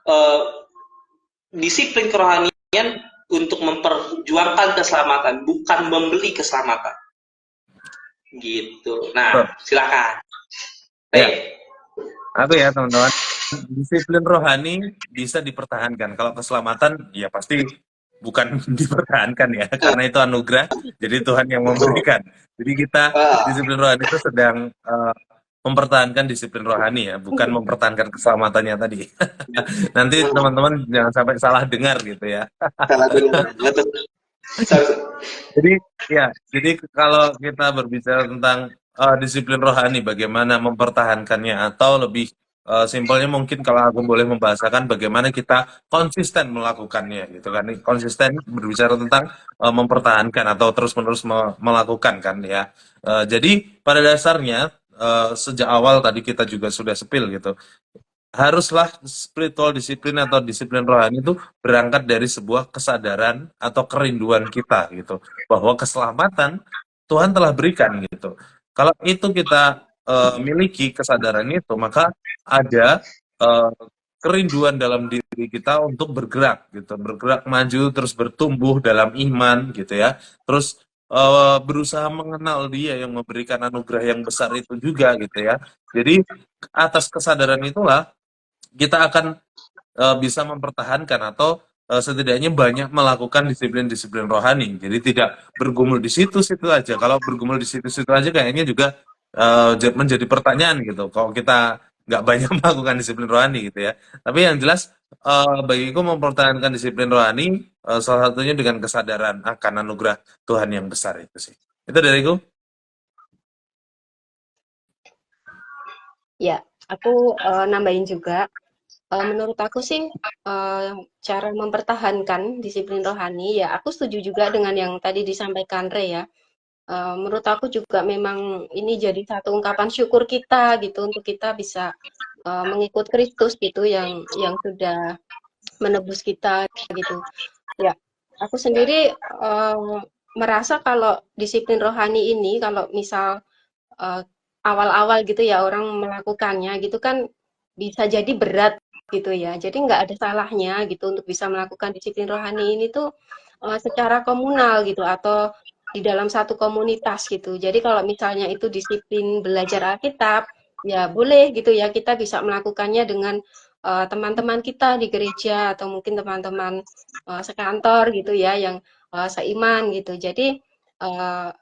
eh, disiplin kerohanian untuk memperjuangkan keselamatan, bukan membeli keselamatan. Gitu. Nah, silakan. Ya, aku ya teman-teman. Disiplin rohani bisa dipertahankan. Kalau keselamatan, ya pasti bukan dipertahankan ya, karena itu anugerah. Jadi Tuhan yang memberikan. Jadi kita disiplin rohani itu sedang mempertahankan disiplin rohani ya, bukan mempertahankan keselamatannya tadi. Nanti teman-teman jangan sampai salah dengar gitu ya. Salah dengar. Jadi ya, jadi kalau kita berbicara tentang disiplin rohani, bagaimana mempertahankannya atau lebih simpelnya mungkin kalau aku boleh membahasakan bagaimana kita konsisten melakukannya gitu kan. Konsisten berbicara tentang mempertahankan atau terus-menerus melakukan kan ya. Jadi pada dasarnya sejak awal tadi kita juga sudah sepil gitu. Haruslah spiritual disiplin atau disiplin rohani itu berangkat dari sebuah kesadaran atau kerinduan kita gitu, bahwa keselamatan Tuhan telah berikan gitu. Kalau itu kita miliki kesadaran itu, maka ada kerinduan dalam diri kita untuk bergerak gitu, bergerak maju terus bertumbuh dalam iman gitu ya. Terus berusaha mengenal Dia yang memberikan anugerah yang besar itu juga gitu ya. Jadi atas kesadaran itulah kita akan bisa mempertahankan atau setidaknya banyak melakukan disiplin-disiplin rohani. Jadi tidak bergumul di situ-situ aja. Kalau bergumul di situ-situ aja kayaknya juga menjadi pertanyaan gitu. Kalau kita nggak banyak melakukan disiplin rohani gitu ya. Tapi yang jelas bagiku mempertahankan disiplin rohani salah satunya dengan kesadaran akan anugerah Tuhan yang besar itu sih. Itu dariku. Ya, aku nambahin juga. Menurut aku sih cara mempertahankan disiplin rohani ya aku setuju juga dengan yang tadi disampaikan Re ya. menurut aku juga memang ini jadi satu ungkapan syukur kita gitu untuk kita bisa mengikut Kristus gitu yang sudah menebus kita gitu. Ya, aku sendiri merasa kalau disiplin rohani ini kalau misal eh, awal-awal gitu ya orang melakukannya gitu kan bisa jadi berat gitu ya. Jadi nggak ada salahnya gitu untuk bisa melakukan disiplin rohani ini tuh secara komunal gitu atau di dalam satu komunitas gitu. Jadi kalau misalnya itu disiplin belajar Alkitab, ya boleh gitu ya kita bisa melakukannya dengan teman-teman kita di gereja atau mungkin teman-teman sekantor gitu ya yang seiman gitu. Jadi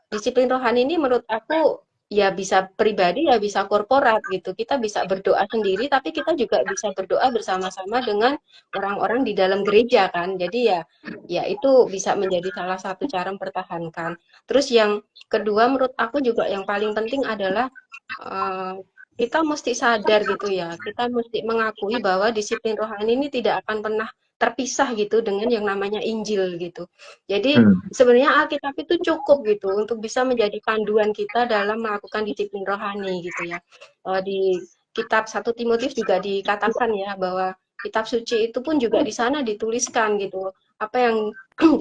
disiplin rohani ini menurut aku ya bisa pribadi ya bisa korporat gitu. Kita bisa berdoa sendiri tapi kita juga bisa berdoa bersama-sama dengan orang-orang di dalam gereja kan. Jadi ya itu bisa menjadi salah satu cara mempertahankan. Terus yang kedua menurut aku juga yang paling penting adalah uh, kita mesti sadar gitu ya. Kita mesti mengakui bahwa disiplin rohani ini tidak akan pernah terpisah gitu dengan yang namanya Injil gitu. Jadi sebenarnya Alkitab itu cukup gitu untuk bisa menjadi panduan kita dalam melakukan disiplin rohani gitu ya. Di kitab 1 Timotius juga dikatakan ya bahwa kitab suci itu pun juga di sana dituliskan gitu. Apa yang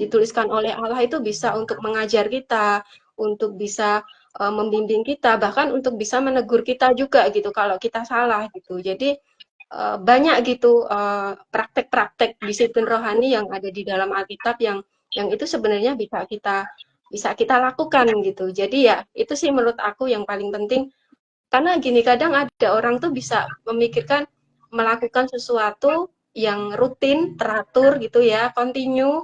dituliskan oleh Allah itu bisa untuk mengajar kita, untuk bisa membimbing kita, bahkan untuk bisa menegur kita juga gitu kalau kita salah gitu. Jadi banyak gitu praktek-praktek disiplin rohani yang ada di dalam Alkitab yang itu sebenarnya bisa kita lakukan gitu. Jadi ya itu sih menurut aku yang paling penting karena gini kadang ada orang tuh bisa memikirkan melakukan sesuatu yang rutin, teratur gitu ya, continue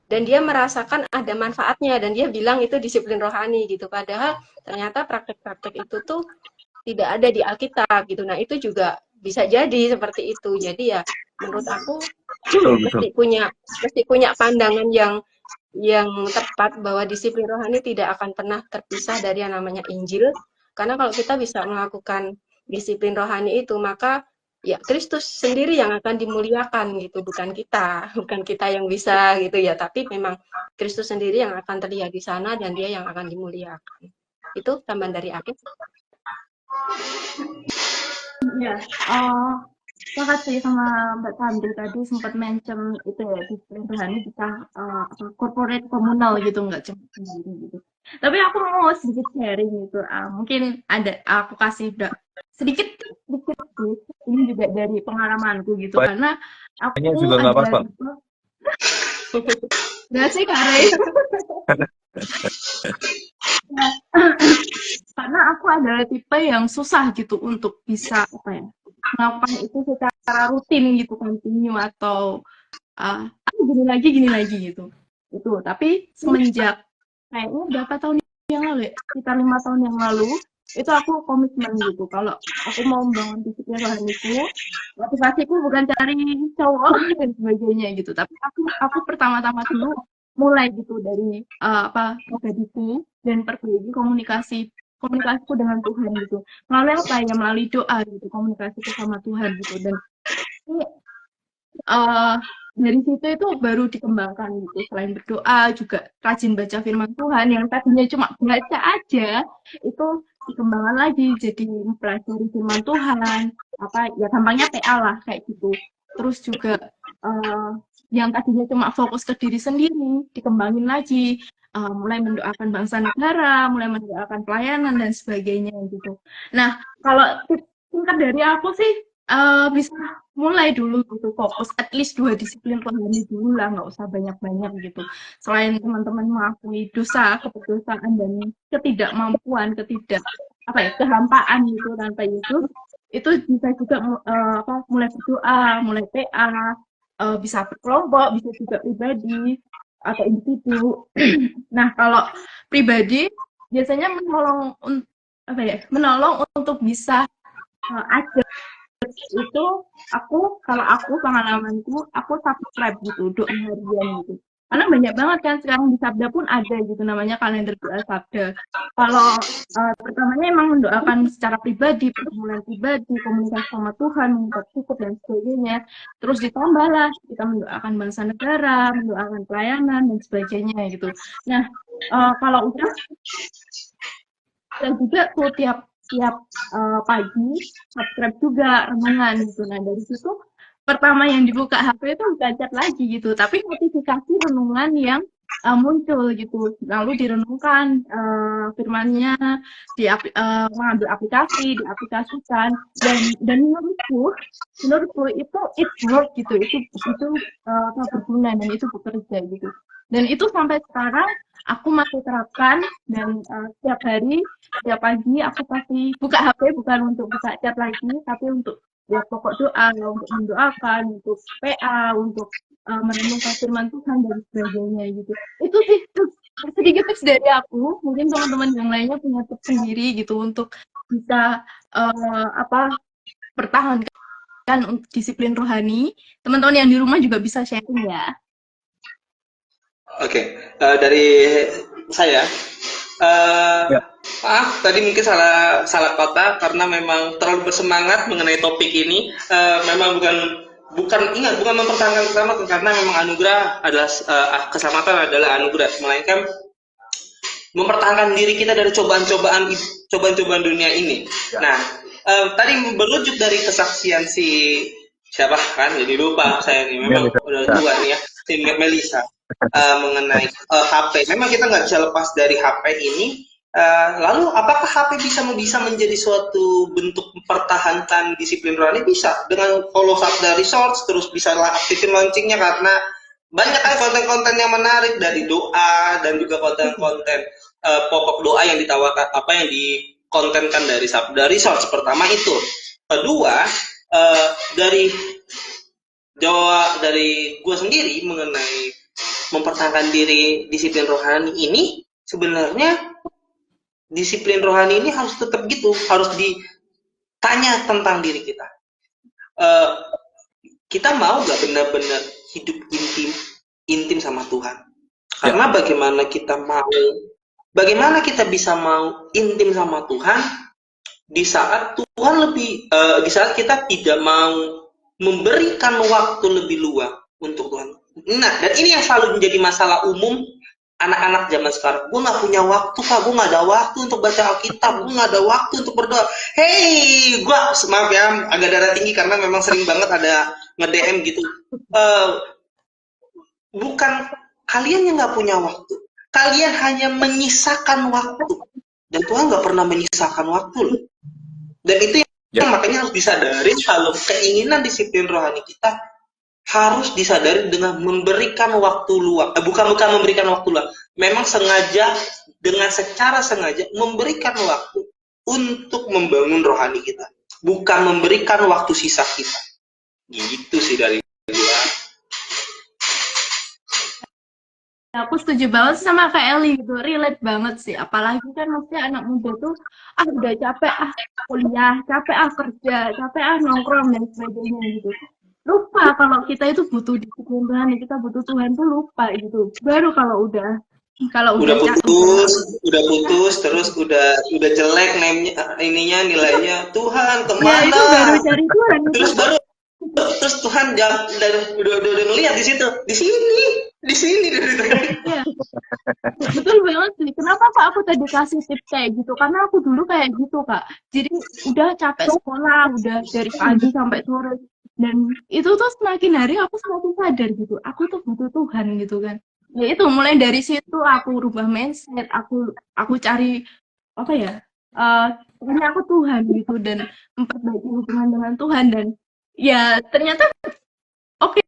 dan dia merasakan ada manfaatnya dan dia bilang itu disiplin rohani gitu. Padahal ternyata praktek-praktek itu tuh tidak ada di Alkitab gitu. Nah, itu juga bisa jadi seperti itu. Jadi ya menurut aku Betul, betul. mesti punya pandangan yang tepat bahwa disiplin rohani tidak akan pernah terpisah dari yang namanya Injil. Karena kalau kita bisa melakukan disiplin rohani itu, maka ya Kristus sendiri yang akan dimuliakan gitu, bukan kita yang bisa gitu ya, tapi memang Kristus sendiri yang akan terlihat di sana dan dia yang akan dimuliakan. Itu tambahan dari aku. Ya, sepakat sih sama Mbak Sandri tadi sempat mention itu ya disiplin rohani bisa corporate komunal gitu nggak cuma sendiri gitu. Tapi aku mau sedikit sharing gitu. Mungkin ada aku kasih sedikit sedikit sih. Ini juga dari pengalamanku gitu karena Banyak aku juga nggak ada apa-apa. gitu. Nggak sih Kak Ray? Karena aku adalah tipe yang susah gitu untuk bisa apa ya melakukan itu secara rutin gitu continue atau gini lagi gitu itu tapi semenjak kayaknya berapa tahun yang lalu ya sekitar 5 tahun yang lalu itu aku komitmen gitu kalau aku mau membangun disiplin rohaniku motivasiku bukan cari cowok dan sebagainya gitu tapi aku pertama-tama dulu mulai gitu dari pribadiku dan perbaiki komunikasiku dengan Tuhan gitu melalui apa ya melalui doa gitu komunikasiku sama Tuhan gitu dan ini dari situ itu baru dikembangkan gitu selain berdoa juga rajin baca firman Tuhan yang tadinya cuma baca aja itu dikembangkan lagi jadi mempelajari firman Tuhan apa ya gampangnya PA lah kayak gitu terus juga yang tadinya cuma fokus ke diri sendiri dikembangin lagi mulai mendoakan bangsa negara mulai mendoakan pelayanan dan sebagainya gitu nah kalau singkat dari aku sih bisa mulai dulu gitu fokus at least 2 disiplin rohani dulu lah nggak usah banyak-banyak gitu selain teman-teman mengakui dosa keberdosaan dan ketidakmampuan kehampaan gitu tanpa Yesus itu bisa juga mulai berdoa mulai PA bisa berkelompok bisa juga pribadi atau individu nah kalau pribadi biasanya menolong untuk bisa aja itu kalau aku pengalamanku aku subscribe gitu doa harian gitu karena banyak banget kan sekarang di Sabda pun ada gitu namanya kalender doa Sabda kalau pertamanya emang mendoakan secara pribadi pergumulan pribadi komunikasi sama Tuhan minta cukup dan sebagainya terus ditambahlah kita mendoakan bangsa negara mendoakan pelayanan dan sebagainya gitu nah kalau udah dan juga tuh tiap tiap pagi subscribe juga renungan gitu. Nah dari situ pertama yang dibuka HP itu bukan chat lagi gitu, tapi notifikasi renungan yang muncul gitu. Lalu direnungkan firmannya, mengambil aplikasi, diaplikasikan dan menurutku itu it's work gitu. Itu berguna dan itu bekerja gitu. Dan itu sampai sekarang aku masih terapkan dan setiap hari, setiap pagi aku pasti buka HP bukan untuk buka chat lagi, tapi untuk ya pokok doa, untuk mendoakan, untuk PA, untuk merenungkan firman Tuhan dan sebagainya gitu. Itu sih sedikit tips dari aku. Mungkin teman-teman yang lainnya punya tips sendiri gitu untuk bisa pertahankan untuk disiplin rohani. Teman-teman yang di rumah juga bisa sharing ya. Oke, dari saya, Ya. maaf tadi mungkin salah kata karena memang terlalu bersemangat mengenai topik ini. Memang bukan mempertahankan keselamatan karena memang anugerah adalah keselamatan adalah anugerah, melainkan mempertahankan diri kita dari cobaan-cobaan dunia ini. Nah, tadi berujuk dari kesaksian si siapa kan, jadi lupa saya nih, memang udah tua nih ya, si Melisa. Mengenai HP, memang kita nggak bisa lepas dari HP ini. Lalu apakah HP bisa menjadi suatu bentuk mempertahankan disiplin rohani? Bisa, dengan follow Sabda Resource, terus bisa aktifin launchingnya karena banyak kan konten-konten yang menarik dari doa dan juga konten-konten pokok doa yang ditawarkan, yang dikontenkan dari Sabda Resource. Pertama itu. Kedua, dari gue sendiri mengenai mempertahankan diri disiplin rohani ini, sebenarnya disiplin rohani ini harus tetap gitu, harus ditanya tentang diri kita. Kita mau gak benar-benar hidup intim sama Tuhan? Karena bagaimana kita bisa mau intim sama Tuhan di saat di saat kita tidak mau memberikan waktu lebih luang untuk Tuhan. Nah, dan ini yang selalu menjadi masalah umum anak-anak zaman sekarang. Gue nggak punya waktu, Kak. Gue nggak ada waktu untuk baca Alkitab. Gue nggak ada waktu untuk berdoa. Hey, gue maaf ya, agak darah tinggi karena memang sering banget ada nge-DM gitu. Bukan kalian yang nggak punya waktu. Kalian hanya menyisakan waktu. Dan Tuhan nggak pernah menyisakan waktu loh. Dan itu yang makanya harus disadari kalau keinginan disiplin rohani kita harus disadari dengan memberikan waktu luang. Bukan memberikan waktu luang. Memang dengan secara sengaja memberikan waktu untuk membangun rohani kita. Bukan memberikan waktu sisa kita. Gitu sih dari gua. Aku setuju banget sama Kak Eli gitu, relate banget sih. Apalagi kan maksudnya anak muda tuh udah capek kuliah, capek kerja, capek nongkrong dan sebagainya gitu. Lupa kalau kita itu butuh disiplin Tuhan, kita butuh Tuhan tuh lupa gitu. Baru kalau udah putus terus udah jelek nilainya Tuhan kemana? Ya itu baru cari Tuhan. Terus Tuhan udah ngeliat di situ, di sini. Ya. Betul banget sih. Kenapa Kak aku tadi kasih tips kayak gitu? Karena aku dulu kayak gitu Kak. Jadi udah capek sekolah, udah dari pagi sampai sore. Dan itu tuh semakin hari aku semakin sadar gitu. Aku tuh butuh Tuhan gitu kan. Ya itu mulai dari situ aku rubah mindset, aku cari ini aku Tuhan gitu dan memperbaiki hubungan dengan Tuhan dan ya ternyata oke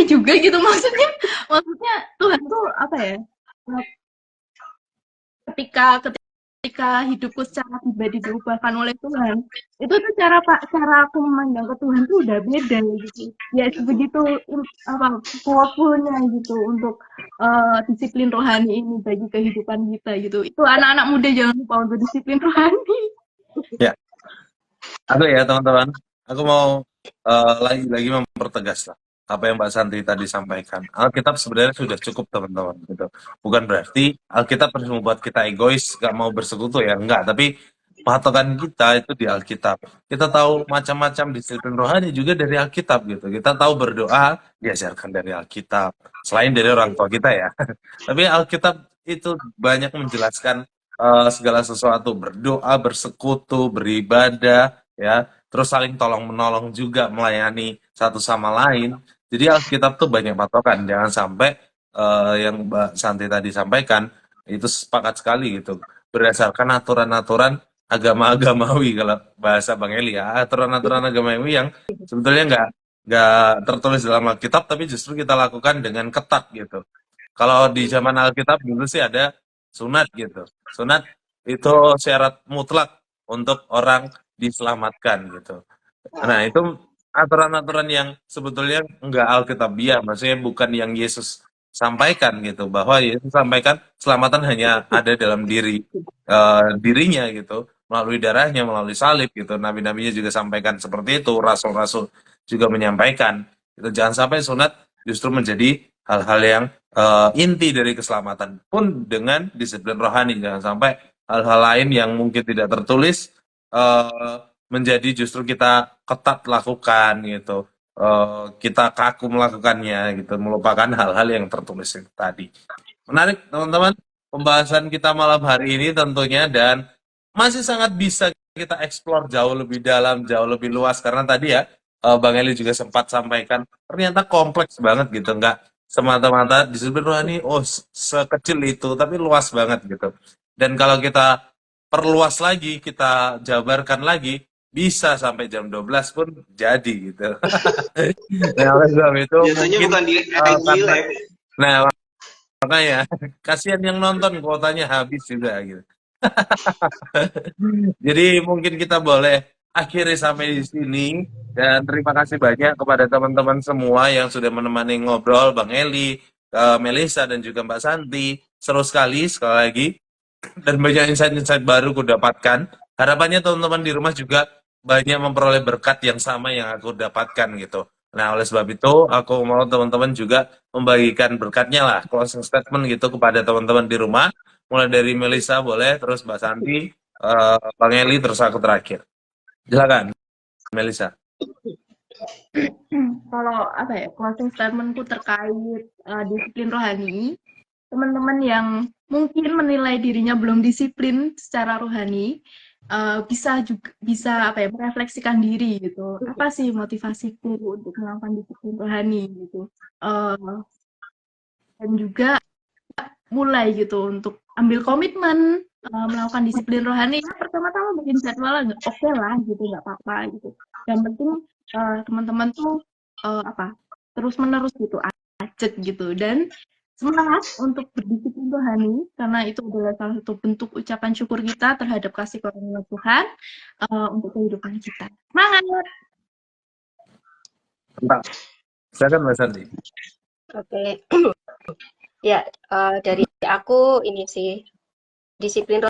juga gitu maksudnya Tuhan tuh ketika hidupku secara pribadi diubahkan oleh Tuhan, itu tuh cara aku memandang ke Tuhan tuh udah beda gitu. Ya sebegitu powerfulnya gitu untuk disiplin rohani ini bagi kehidupan kita gitu. Itu anak-anak muda jangan lupa untuk disiplin rohani. Ya, aku ya teman-teman, aku mau lagi mempertegas lah apa yang Mbak Santi tadi sampaikan. Alkitab sebenarnya sudah cukup teman-teman gitu. Bukan berarti Alkitab harus membuat kita egois, gak mau bersekutu ya, enggak. Tapi patokan kita itu di Alkitab. Kita tahu macam-macam disiplin rohani juga dari Alkitab gitu. Kita tahu berdoa diajarkan dari Alkitab. Selain dari orang tua kita ya. Tapi Alkitab itu banyak menjelaskan segala sesuatu, berdoa, bersekutu, beribadah, ya, terus saling tolong menolong juga, melayani satu sama lain. Jadi Alkitab tuh banyak patokan, jangan sampai yang Mbak Santi tadi sampaikan itu sepakat sekali gitu, berdasarkan aturan-aturan agama-agamawi kalau bahasa Bang Eli ya, aturan-aturan agamawi yang sebetulnya nggak tertulis dalam Alkitab, tapi justru kita lakukan dengan ketat gitu. Kalau di zaman Alkitab dulu sih ada sunat gitu. Sunat itu syarat mutlak untuk orang diselamatkan gitu. Nah, itu aturan-aturan yang sebetulnya enggak Alkitabiah, maksudnya bukan yang Yesus sampaikan gitu, bahwa Yesus sampaikan keselamatan hanya ada dalam dirinya gitu, melalui darahnya, melalui salib gitu. Nabi-nabinya juga sampaikan seperti itu, rasul-rasul juga menyampaikan. Itu jangan sampai sunat justru menjadi hal-hal yang inti dari keselamatan pun dengan disiplin rohani. Jangan sampai hal-hal lain yang mungkin tidak tertulis eh, menjadi justru kita ketat lakukan gitu. Kita kaku melakukannya gitu, melupakan hal-hal yang tertulis itu tadi. Menarik teman-teman pembahasan kita malam hari ini tentunya, dan masih sangat bisa kita eksplor jauh lebih dalam, jauh lebih luas, karena tadi ya Bang Eli juga sempat sampaikan ternyata kompleks banget gitu, nggak semata-mata disiplin rohani oh sekecil itu, tapi luas banget gitu. Dan kalau kita perluas lagi, kita jabarkan lagi, bisa sampai jam 12 pun jadi gitu. Nah, oleh sebab itu Biasanya mungkin bukan di IG karena live. nah makanya kasihan yang nonton kuotanya habis juga gitu. Jadi mungkin kita boleh akhiri sampai di sini, dan terima kasih banyak kepada teman-teman semua yang sudah menemani ngobrol, Bang Eli, Melisa dan juga Mbak Santi. Seru sekali lagi, dan banyak insight-insight baru ku dapatkan. Harapannya teman-teman di rumah juga banyak memperoleh berkat yang sama yang aku dapatkan gitu. Nah, oleh sebab itu aku mau teman-teman juga membagikan berkatnya lah, closing statement gitu kepada teman-teman di rumah. Mulai dari Melisa boleh, terus Mbak Santi, Bang Eli, terus aku terakhir. Silakan, Melisa. Kalau apa ya, closing statementku terkait disiplin rohani, teman-teman yang mungkin menilai dirinya belum disiplin secara rohani, bisa apa ya, merefleksikan diri gitu. Apa sih motivasiku untuk melakukan disiplin rohani gitu. Eh, dan juga mulai gitu untuk ambil komitmen melakukan disiplin rohani. Ya, pertama-tama bikin jadwal nggak oke lah gitu, nggak apa-apa gitu. Yang penting teman-teman tuh apa, terus menerus gitu, acet gitu, dan semangat untuk berdisiplin rohani, karena itu adalah salah satu bentuk ucapan syukur kita terhadap kasih karunia Tuhan untuk kehidupan kita. Semangat! Mantap. Silakan Mbak Santi. Oke, ya dari aku ini sih, disiplin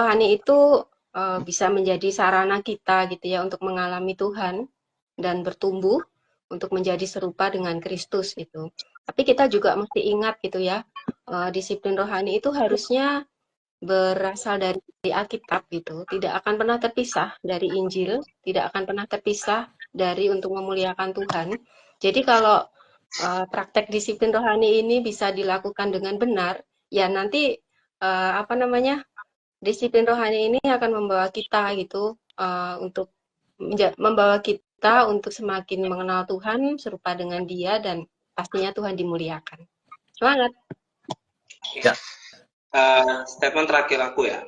rohani itu bisa menjadi sarana kita gitu ya untuk mengalami Tuhan dan bertumbuh untuk menjadi serupa dengan Kristus itu. Tapi kita juga mesti ingat gitu ya, disiplin rohani itu harusnya berasal dari Alkitab gitu, tidak akan pernah terpisah dari Injil, tidak akan pernah terpisah dari untuk memuliakan Tuhan. Jadi kalau praktek disiplin rohani ini bisa dilakukan dengan benar, ya nanti apa namanya, disiplin rohani ini akan membawa kita gitu untuk membawa kita untuk semakin mengenal Tuhan, serupa dengan Dia, dan pastinya Tuhan dimuliakan. Semangat! Ya. Statement terakhir aku ya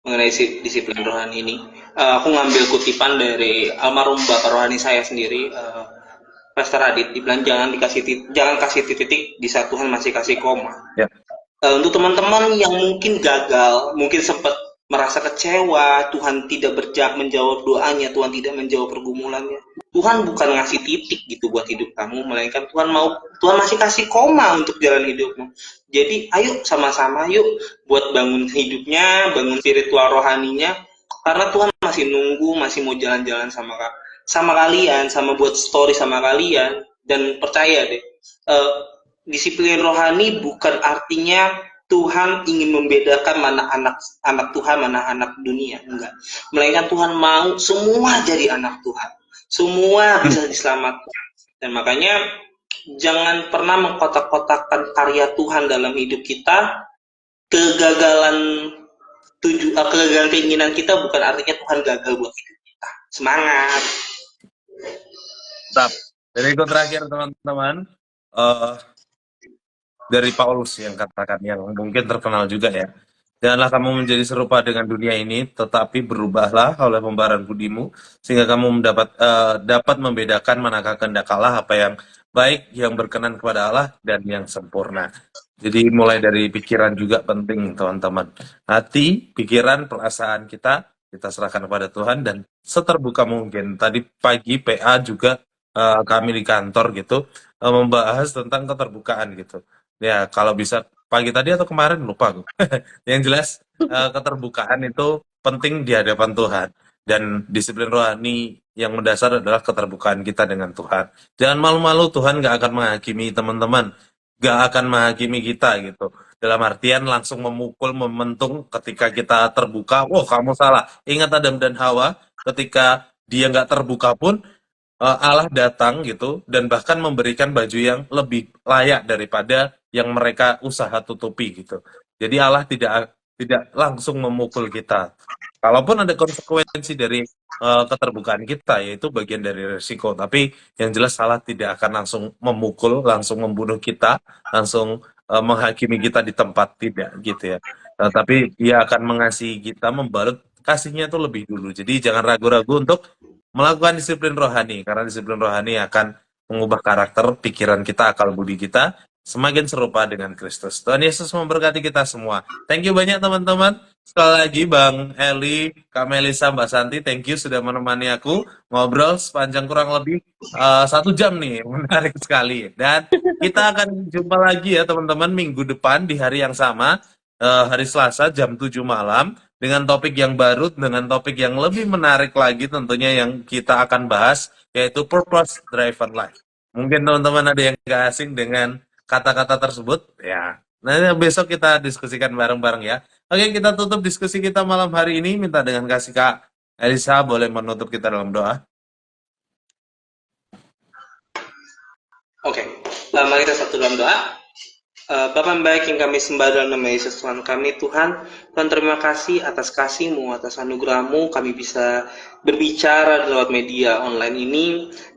mengenai disiplin rohani ini. Aku ngambil kutipan dari almarhum bapak rohani saya sendiri, Pastor Adit, dibilang jangan kasih titik di saat Tuhan masih kasih koma. Ya. Untuk teman-teman yang mungkin gagal, mungkin sempat merasa kecewa, Tuhan tidak menjawab doanya, Tuhan tidak menjawab pergumulannya. Tuhan bukan ngasih titik gitu buat hidup kamu, melainkan Tuhan masih kasih koma untuk jalan hidupmu. Jadi ayo sama-sama yuk buat bangun hidupnya, bangun spiritual rohaninya, karena Tuhan masih nunggu, masih mau jalan-jalan sama kalian, sama buat story sama kalian. Dan percaya deh, disiplin rohani bukan artinya Tuhan ingin membedakan mana anak Tuhan, mana anak dunia, enggak. Melainkan Tuhan mau semua jadi anak Tuhan, semua bisa diselamatkan. Dan makanya jangan pernah mengkotak-kotakkan karya Tuhan dalam hidup kita kegagalan kegagalan keinginan kita bukan artinya Tuhan gagal buat hidup kita. Semangat. Tetap. Dari ikut terakhir teman-teman, eh, dari Paulus yang katakan, yang mungkin terkenal juga ya. Janganlah kamu menjadi serupa dengan dunia ini, tetapi berubahlah oleh pembaharuan budimu, sehingga kamu dapat membedakan manakah kehendak Allah, apa yang baik, yang berkenan kepada Allah, dan yang sempurna. Jadi mulai dari pikiran juga penting teman-teman. Hati, pikiran, perasaan kita serahkan kepada Tuhan dan seterbuka mungkin. Tadi pagi PA juga kami di kantor gitu membahas tentang keterbukaan gitu. Ya kalau bisa pagi tadi atau kemarin lupa aku. Yang jelas keterbukaan itu penting di hadapan Tuhan dan disiplin rohani yang mendasar adalah keterbukaan kita dengan Tuhan. Jangan malu-malu, Tuhan gak akan menghakimi teman-teman, gak akan menghakimi kita gitu. Dalam artian langsung memukul, mementung ketika kita terbuka. Wah kamu salah. Ingat Adam dan Hawa ketika dia nggak terbuka pun Allah datang gitu dan bahkan memberikan baju yang lebih layak daripada yang mereka usaha tutupi gitu. Jadi Allah tidak langsung memukul kita. Kalaupun ada konsekuensi dari keterbukaan kita, yaitu bagian dari resiko. Tapi yang jelas Allah tidak akan langsung memukul, langsung membunuh kita, langsung menghakimi kita di tempat, tidak gitu ya. Tapi Dia akan mengasihi kita, membalut kasihnya itu lebih dulu. Jadi jangan ragu-ragu untuk melakukan disiplin rohani, karena disiplin rohani akan mengubah karakter, pikiran kita, akal budi kita semakin serupa dengan Kristus. Tuhan Yesus memberkati kita semua. Thank you banyak teman-teman. Sekali lagi Bang Eli, Kak Melisa, Mbak Santi, thank you sudah menemani aku ngobrol sepanjang kurang lebih 1 jam nih, menarik sekali. Dan kita akan jumpa lagi ya teman-teman minggu depan di hari yang sama, hari Selasa jam 7 malam. Dengan topik yang baru, dengan topik yang lebih menarik lagi tentunya yang kita akan bahas, yaitu Purpose Driven Life. Mungkin teman-teman ada yang gak asing dengan kata-kata tersebut, ya. Nah, besok kita diskusikan bareng-bareng ya. Oke, kita tutup diskusi kita malam hari ini. Minta dengan kasih Kak Elisa, boleh menutup kita dalam doa. Oke, mari kita satu dalam doa. Bapa yang baik yang kami sembah dalam nama Yesus Tuhan kami, Tuhan terima kasih atas kasih-Mu, atas anugerah-Mu, kami bisa berbicara lewat media online ini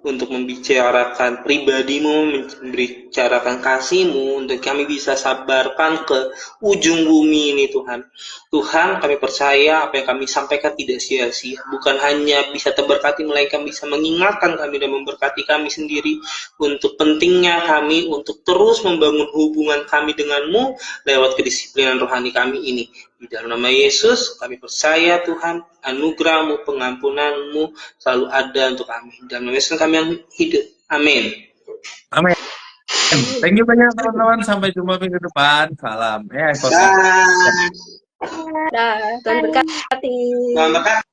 untuk membicarakan pribadi-Mu, membicarakan kasih-Mu, untuk kami bisa sabarkan ke ujung bumi ini Tuhan. Tuhan, kami percaya apa yang kami sampaikan tidak sia-sia, bukan hanya bisa terberkati, melainkan bisa mengingatkan kami dan memberkati kami sendiri untuk pentingnya kami untuk terus membangun hubungan kami denganmu lewat kedisiplinan rohani kami ini. Di dalam nama Yesus, kami percaya Tuhan, anugerah-Mu, pengampunan-Mu selalu ada untuk kami. Di dalam nama Yesus kami yang hidup. Amin. Amin. Thank you banyak teman-teman. Sampai jumpa minggu depan. Salam. Dah. Dah, Tuhan berkati. Selamat